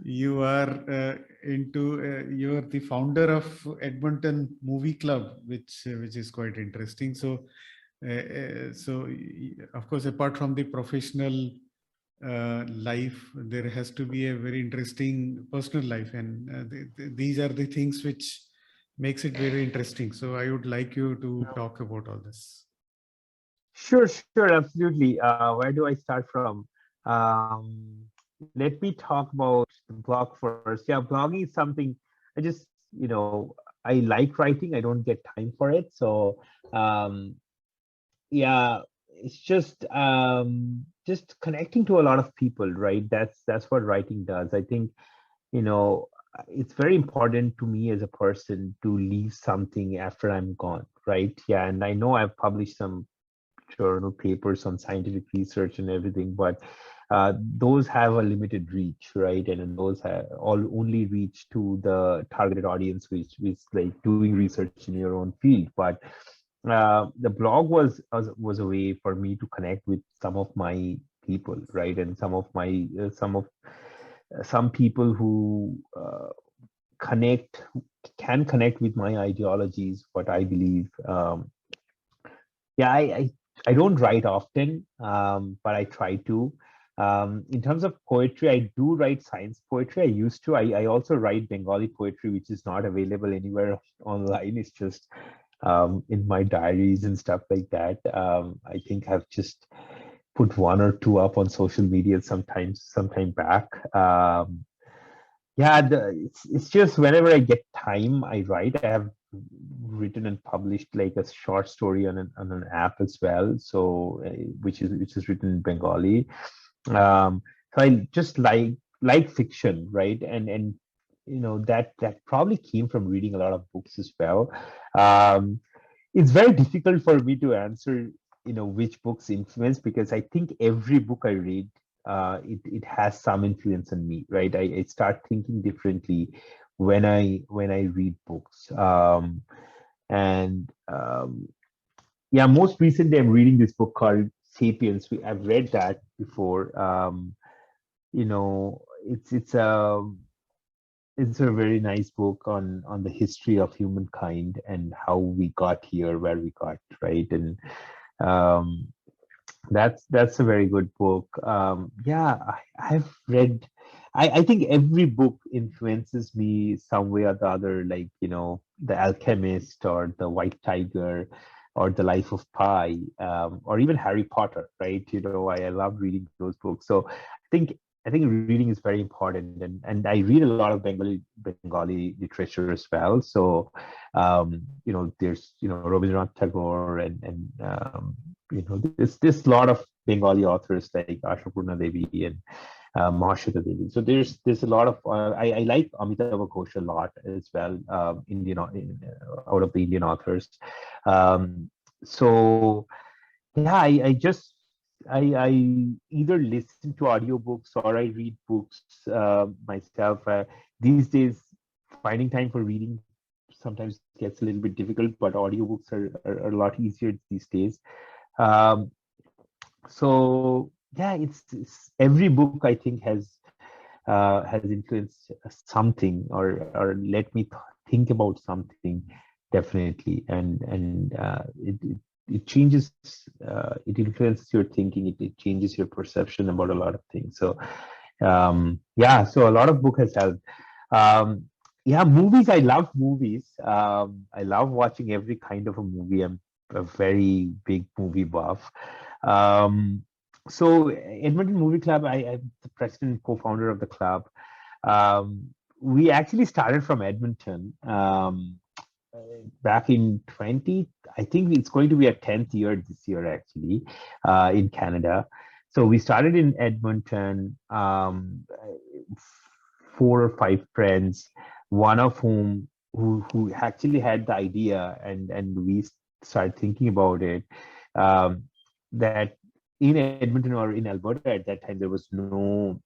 B: you are you are the founder of Edmonton Movie Club, which is quite interesting. So of course, apart from the professional life, there has to be a very interesting personal life, and these are the things which makes it very interesting. So I would like you to talk about all this.
C: sure, absolutely. Where do I start from? Let me talk about the blog first. Yeah, blogging is something I just, I like writing. I don't get time for it. So, um, yeah, it's just connecting to a lot of people, right? That's what writing does. I think, you know, it's very important to me as a person to leave something after I'm gone, right? Yeah, and I know I've published some journal papers on scientific research and everything, but those have a limited reach, right? And those have all only reach to the targeted audience, which is like doing research in your own field. But the blog was a way for me to connect with some of my people, right? And some people who connect can connect with my ideologies, what I believe. Yeah, I don't write often, but I try to. In terms of poetry, I do write science poetry. I used to. I also write Bengali poetry, which is not available anywhere online. It's just in my diaries and stuff like that. I think I've just put one or two up on social media sometime back. Yeah, it's just whenever I get time, I write. I have written and published like a short story on an app as well. So which is written in Bengali. So I just like fiction, right? And that probably came from reading a lot of books as well. Um, it's very difficult for me to answer, which books influence, because I think every book I read, it has some influence on me, right? I start thinking differently when I read books. And Yeah, most recently I'm reading this book called Sapiens. I've read that before. It's a very nice book on the history of humankind and how we got here, where we got, right? And um, that's a very good book. Yeah, I've read. I think every book influences me some way or the other. Like The Alchemist or The White Tiger, or The Life of Pi, or even Harry Potter. Right? I love reading those books. So I think reading is very important, and I read a lot of Bengali literature as well. So there's Rabindranath Tagore and there's a lot of Bengali authors like Ashapurna Devi and Mahashweta Devi. So there's a lot of I like Amitabh Ghosh a lot as well, out of the Indian authors. So yeah, I either listen to audiobooks or I read books myself. These days, finding time for reading sometimes gets a little bit difficult, but audiobooks are a lot easier these days. Um, so yeah, it's every book I think has influenced something or let me think about something definitely, and it changes, it influences your thinking, it changes your perception about a lot of things. So yeah, so a lot of book has helped. Yeah, movies, I love movies. I love watching every kind of a movie. I'm a very big movie buff. um, so Edmonton Movie Club, I'm the president and co-founder of the club. We actually started from Edmonton back in 20, I think it's going to be a 10th year this year actually, in Canada. So we started in Edmonton, 4 or 5 friends, one of whom who actually had the idea, and we started thinking about it, that in Edmonton or in Alberta at that time there was no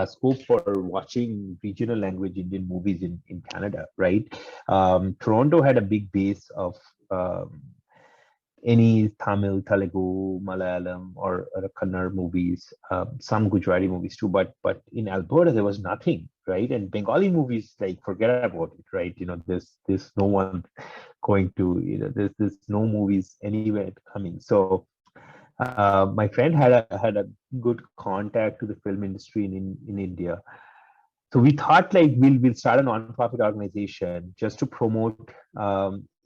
C: scope for watching regional language Indian movies in Canada, right? Toronto had a big base of any Tamil, Telugu, Malayalam, or Kannada movies, some Gujarati movies too. But in Alberta there was nothing, right? And Bengali movies, like, forget about it, right? There's no one going to, there's no movies anywhere coming. So my friend had a good contact to the film industry in India. So we thought, like, we'll start a non-profit organization just to promote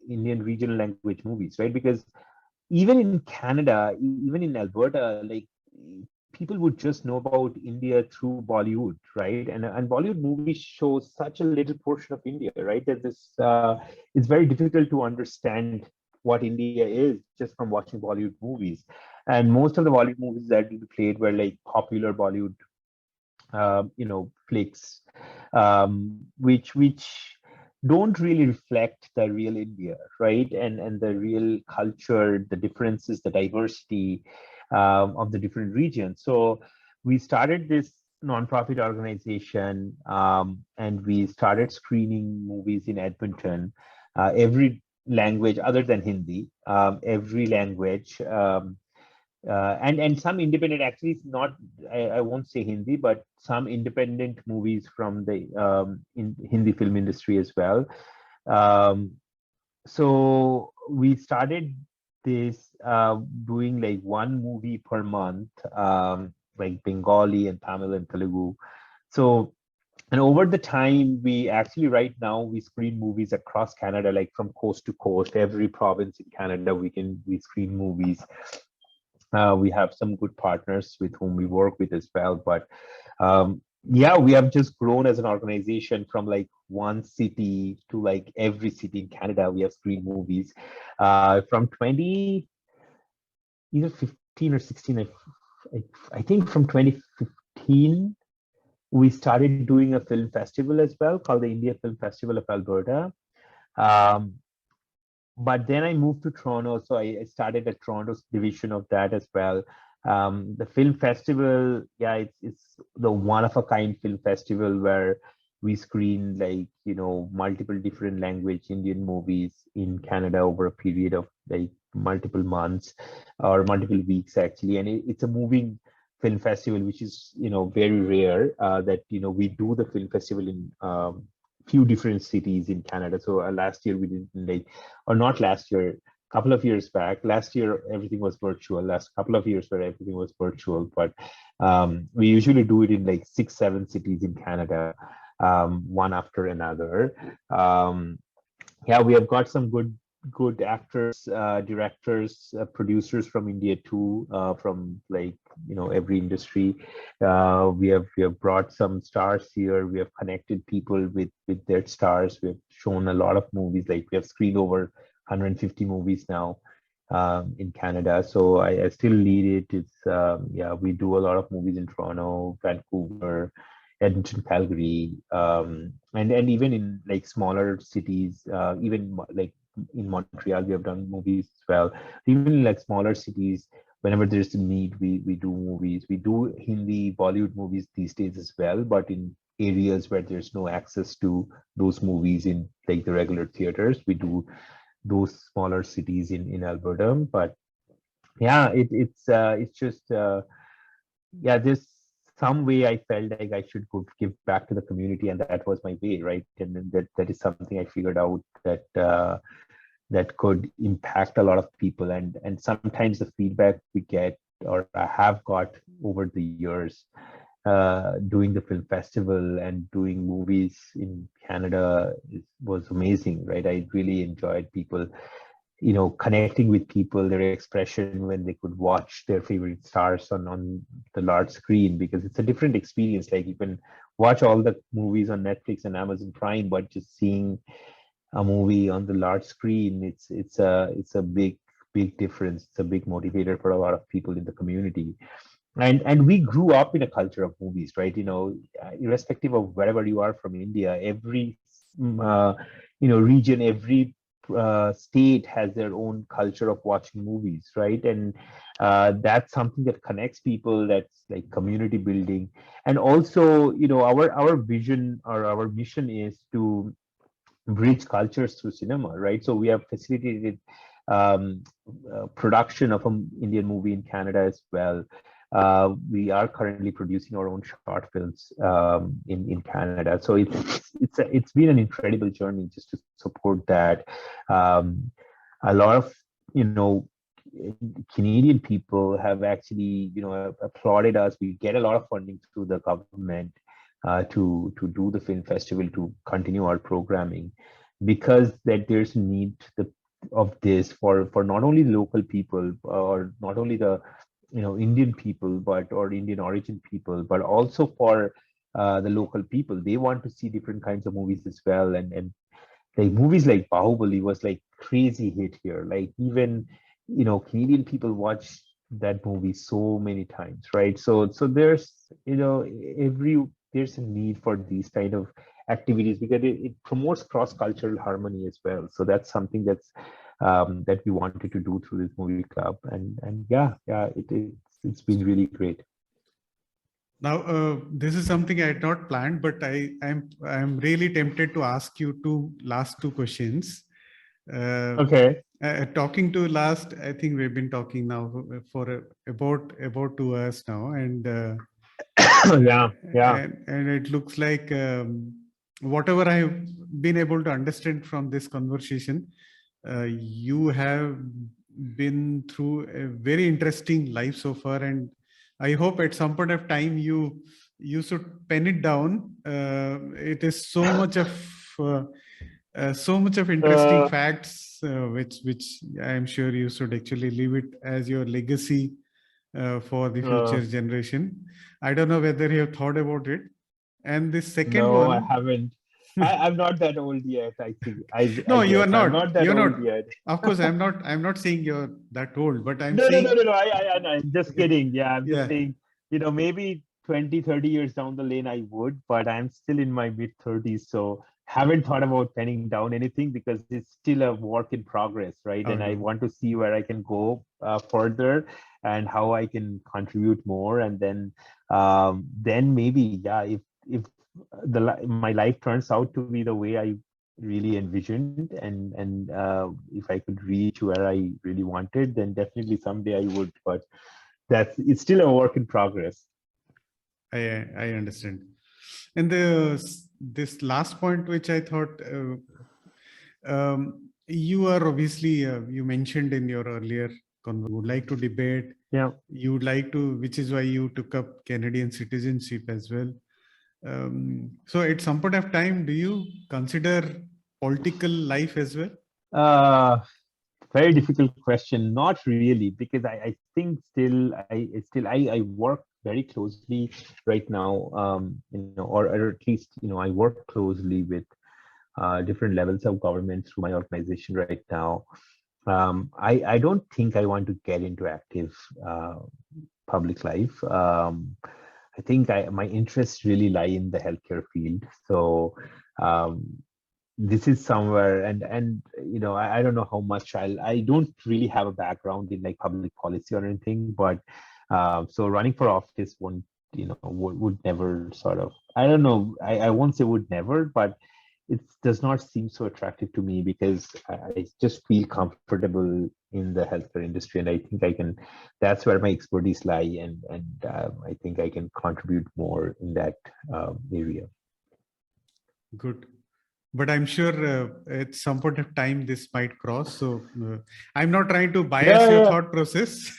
C: Indian regional language movies, right? Because even in Canada, even in Alberta, like, people would just know about India through Bollywood, right? And Bollywood movies show such a little portion of India, right? That it's very difficult to understand what India is just from watching Bollywood movies. And most of the Bollywood movies that we played were like popular Bollywood, flicks, which don't really reflect the real India, right? And the real culture, the differences, the diversity of the different regions. So we started this nonprofit organization, and we started screening movies in Edmonton, every language other than Hindi, every language. And some independent, actually it's not, I won't say Hindi, but some independent movies from the in Hindi film industry as well. um, so we started this, doing like one movie per month, like Bengali and Tamil and Telugu. So, and over the time, we actually, right now, we screen movies across Canada, like from coast to coast, every province in Canada we screen movies. We have some good partners with whom we work with as well. But yeah, we have just grown as an organization from like one city to like every city in Canada. We have screened movies from 20, either 15 or 16. I think from 2015, we started doing a film festival as well called the India Film Festival of Alberta. Um, but then I moved to Toronto, so I started a Toronto's division of that as well. The film festival, yeah, it's the one of a kind film festival where we screen, like, multiple different language Indian movies in Canada over a period of like multiple months or multiple weeks actually, and it's a moving film festival, which is very rare. That we do the film festival in few different cities in Canada. So last year we did or not last year, couple of years back. Last year everything was virtual. Last couple of years where everything was virtual, but we usually do it in like 6-7 cities in Canada, one after another. Yeah, we have got some good actors, directors, producers from India too, from every industry. We have brought some stars here. We have connected people with their stars. We have shown a lot of movies. Like we have screened over 150 movies now in Canada. So I still lead it. It's yeah, we do a lot of movies in Toronto, Vancouver, Edmonton, Calgary, and even in like smaller cities, even like in Montreal, we have done movies as well. Even in like smaller cities, whenever there's a need, we do movies. We do Hindi Bollywood movies these days as well, but in areas where there's no access to those movies in like the regular theaters, we do those smaller cities in Alberta. But yeah, it's just yeah, there's some way I felt like I should give back to the community, and that was my way, right? And then that is something I figured out that that could impact a lot of people, and sometimes the feedback we get or I have got over the years doing the film festival and doing movies in Canada was amazing, right? I really enjoyed people connecting with people, their expression when they could watch their favorite stars on the large screen, because it's a different experience. Like you can watch all the movies on Netflix and Amazon Prime, but just seeing a movie on the large screen, it's a big difference. It's a big motivator for a lot of people in the community. And we grew up in a culture of movies, right? Irrespective of wherever you are from India, every region, every state has their own culture of watching movies, right? And that's something that connects people. That's like community building. And also, our vision or our mission is to bridge cultures through cinema, right? So we have facilitated production of an Indian movie in Canada as well. We are currently producing our own short films in Canada. So it's been an incredible journey just to support that. A lot of Canadian people have actually applauded us. We get a lot of funding through the government to do the film festival, to continue our programming, because that there's a need of this for not only local people or not only the Indian people, but or Indian origin people, but also for the local people. They want to see different kinds of movies as well, and like movies like Bahubali was like crazy hit here. Like even Canadian people watch that movie so many times, right? So there's there's a need for these kind of activities, because it promotes cross-cultural harmony as well. So that's something that we wanted to do through this movie club, and yeah, it's been really great.
B: Now, this is something I had not planned, but I'm really tempted to ask you last two questions.
C: Okay.
B: Talking to last, I think we've been talking now for about 2 hours now, and
C: yeah.
B: and it looks like whatever I've been able to understand from this conversation, you have been through a very interesting life so far, and I hope at some point of time you should pen it down. It is so much of interesting facts, which I am sure you should actually leave it as your legacy for the future generation. I don't know whether you have thought about it. And the second one,
C: I haven't. I'm not that old yet. I think.
B: No,
C: I
B: you are
C: guess
B: not.
C: I'm not that
B: You're
C: old
B: not.
C: yet.
B: Of course, I'm not. I'm not saying you're that old, but I'm
C: No.
B: saying.
C: I'm just kidding. Yeah, I'm just
B: Yeah.
C: saying. Maybe 20, 30 years down the lane, I would, but I'm still in my mid 30s, so haven't thought about penning down anything, because it's still a work in progress, right?
B: Oh,
C: And I
B: no.
C: want to see where I can go further and how I can contribute more, and then maybe, yeah, if my life turns out to be the way I really envisioned, and if I could reach where I really wanted, then definitely someday I would. But it's still a work in progress.
B: I understand. And this last point, which I thought you are obviously you mentioned in your earlier conversation, would like to debate.
C: Yeah.
B: You would like to, which is why you took up Canadian citizenship as well. So at some point of time, do you consider political life as well?
C: Uh, Very difficult question. Not really, because I think I work very closely right now. Or at least I work closely with different levels of government through my organization right now. I don't think I want to get into active public life. I think my interests really lie in the healthcare field. So um, this is somewhere, and I don't know how much I don't really have a background in like public policy or anything, but so running for office won't would never sort of, I don't know, I won't say would never, but it does not seem so attractive to me because I just feel comfortable in the healthcare industry, and I think I can. That's where my expertise lie, and I think I can contribute more in that area.
B: Good. But I'm sure at some point of time this might cross. So I'm not trying to bias
C: Yeah,
B: your
C: yeah.
B: thought process.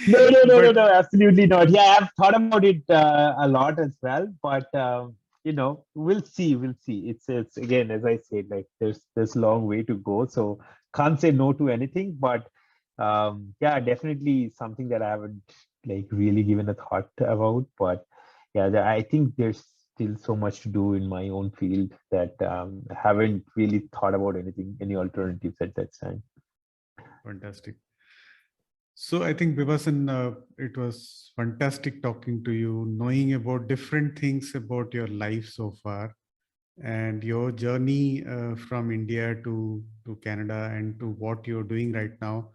C: No,
B: But
C: absolutely not. Yeah, I've thought about it a lot as well, but we'll see. We'll see. It's again, as I said, like there's a long way to go, so can't say no to anything. But yeah, definitely something that I haven't like really given a thought about. But yeah, I think there's still so much to do in my own field that I haven't really thought about any alternatives at that time.
B: fantastic. So I think Bibasan, it was fantastic talking to you, knowing about different things about your life so far and your journey from India to Canada and to what you're doing right now.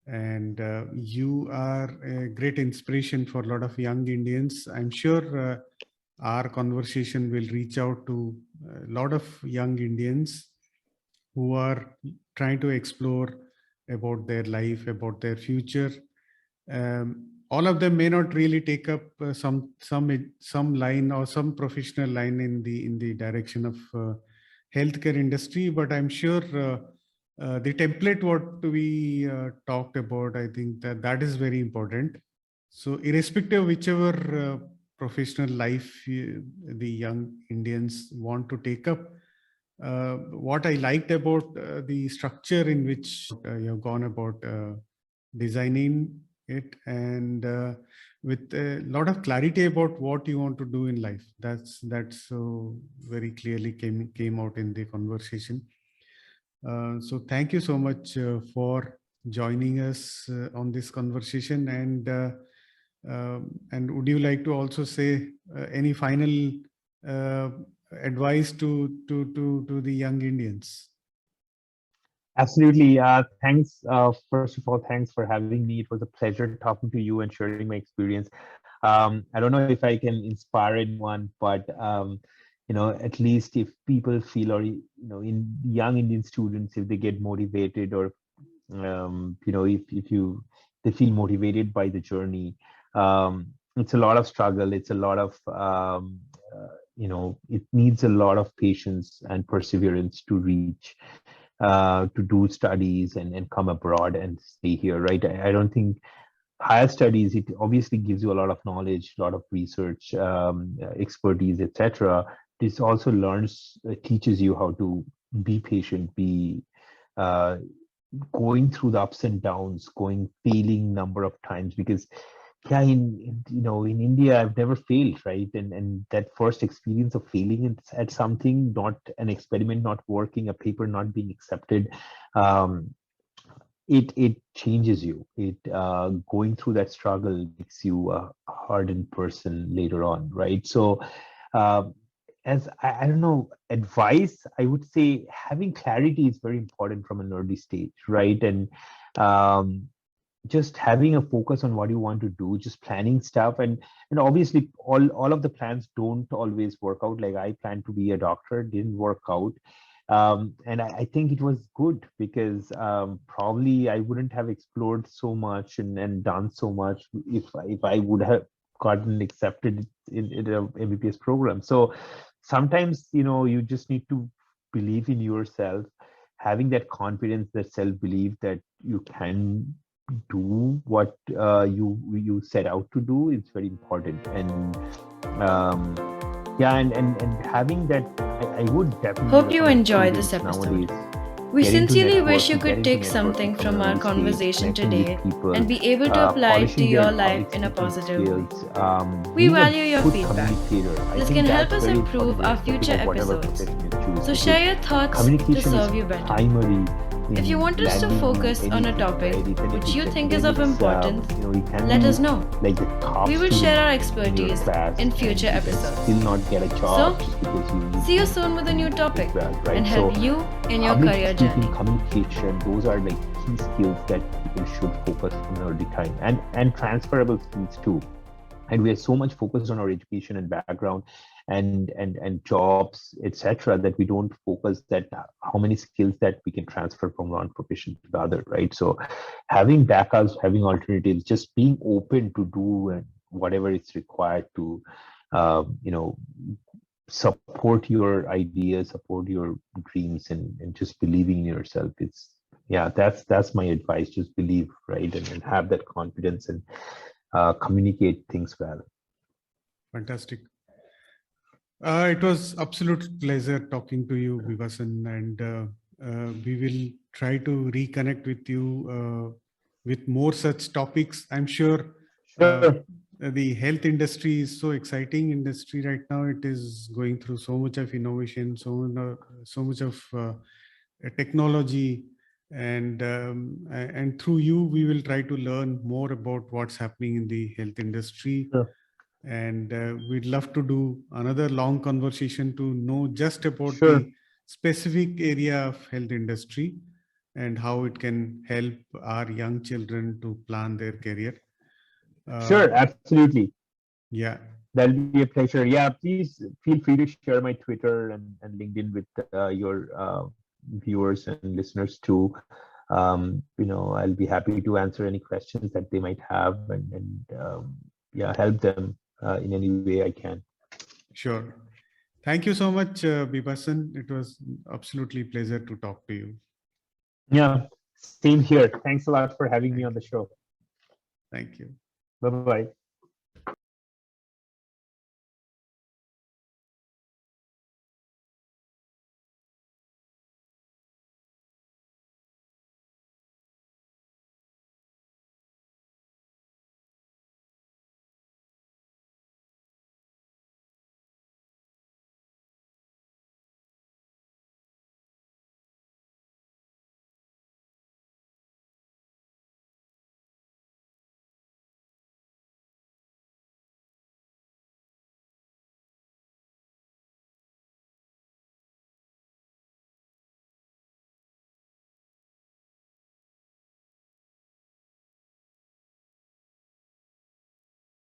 B: And you are a great inspiration for a lot of young Indians. I'm sure our conversation will reach out to a lot of young Indians who are trying to explore about their life, about their future. All of them may not really take up some line or some professional line in the direction of healthcare industry, but I'm sure the template what we talked about, I think that is very important. So irrespective of whichever professional life the young Indians want to take up, what I liked about the structure in which you have gone about designing it, and with a lot of clarity about what you want to do in life. That's so very clearly came out in the conversation. So thank you so much for joining us on this conversation. And would you like to also say any final uh, advice to the young Indians?
C: Absolutely. Thanks. First of all, thanks for having me. It was a pleasure talking to you and sharing my experience. I don't know if I can inspire anyone, but at least if people feel, or in young Indian students, if they get motivated, or if you they feel motivated by the journey, it's a lot of struggle. It's a lot of it needs a lot of patience and perseverance to reach to do studies and come abroad and stay here, right? I don't think higher studies, it obviously gives you a lot of knowledge, a lot of research, expertise, etc. This also teaches you how to be patient, be uh, going through the ups and downs, failing number of times, because yeah, in India, I've never failed, right? And that first experience of failing at something, not an experiment not working, a paper not being accepted, um, it changes you. It going through that struggle makes you a hardened person later on, right? So, uh, as I don't know, advice, I would say having clarity is very important from an early stage, right? And um, just having a focus on what you want to do, just planning stuff, and obviously all of the plans don't always work out. Like I planned to be a doctor, didn't work out. And I think it was good because probably I wouldn't have explored so much and done so much if I would have gotten accepted in a MBBS program. So sometimes, you just need to believe in yourself, having that confidence, that self-belief that you can do what you set out to do is very important. And yeah, and having that, I would definitely
A: Hope you
C: recommend
A: enjoy this
C: students
A: episode.
C: nowadays
A: We
C: get into
A: sincerely wish you
C: networking, get
A: could
C: into
A: take
C: networking
A: something from our
C: early stage,
A: conversation
C: connecting with
A: today
C: people,
A: and be able to apply it to
C: polishing their
A: your
C: public
A: life in a
C: speaking
A: positive way.
C: skills,
A: We
C: being a
A: value your
C: good
A: feedback.
C: communicator. I
A: This
C: think
A: can help
C: that's
A: us
C: very
A: improve
C: important,
A: our
C: irrespective
A: future
C: of whatever
A: episodes.
C: profession you choose,
A: So
C: because
A: share your thoughts to
C: communication
A: serve
C: is
A: you better.
C: primary.
A: If you want us to
C: landing
A: focus on a
C: anything,
A: topic
C: right? Even if
A: which you
C: it's
A: think is of
C: academics,
A: importance,
C: you can
A: let
C: be
A: us know.
C: like the top
A: We will
C: student
A: share our
C: in your
A: expertise
C: class,
A: in
C: and
A: future
C: you can
A: episodes.
C: still not get a job just because you
A: See you soon with a new topic
C: well, right?
A: and help
C: So
A: you in your
C: public
A: career
C: speaking,
A: journey.
C: communication, those are like key skills that people should focus on early time, and transferable skills too. And we are so much focused on our education and background and jobs, etc., that we don't focus that how many skills that we can transfer from one profession to the other, right? So having backups, having alternatives, just being open to do and whatever is required to support your ideas, support your dreams, and just believing in yourself. It's that's my advice. Just believe, right? And have that confidence and communicate things well.
B: Fantastic. It was absolute pleasure talking to you, Bibaswan, and we will try to reconnect with you with more such topics. I'm sure
C: Sure.
B: the health industry is so exciting industry right now. It is going through so much of innovation, so much of technology, and through you, we will try to learn more about what's happening in the health industry.
C: Sure.
B: And we'd love to do another long conversation to know just about
C: Sure.
B: the specific area of health industry and how it can help our young children to plan their career.
C: Sure, absolutely.
B: Yeah.
C: That'll be a pleasure. Yeah, please feel free to share my Twitter and LinkedIn with your viewers and listeners too. I'll be happy to answer any questions that they might have and help them in any way I can.
B: Sure. Thank you so much, Bibaswan. It was absolutely pleasure to talk to you.
C: Yeah, same here. Thanks a lot for having me on the show.
B: Thank you.
C: Bye-bye.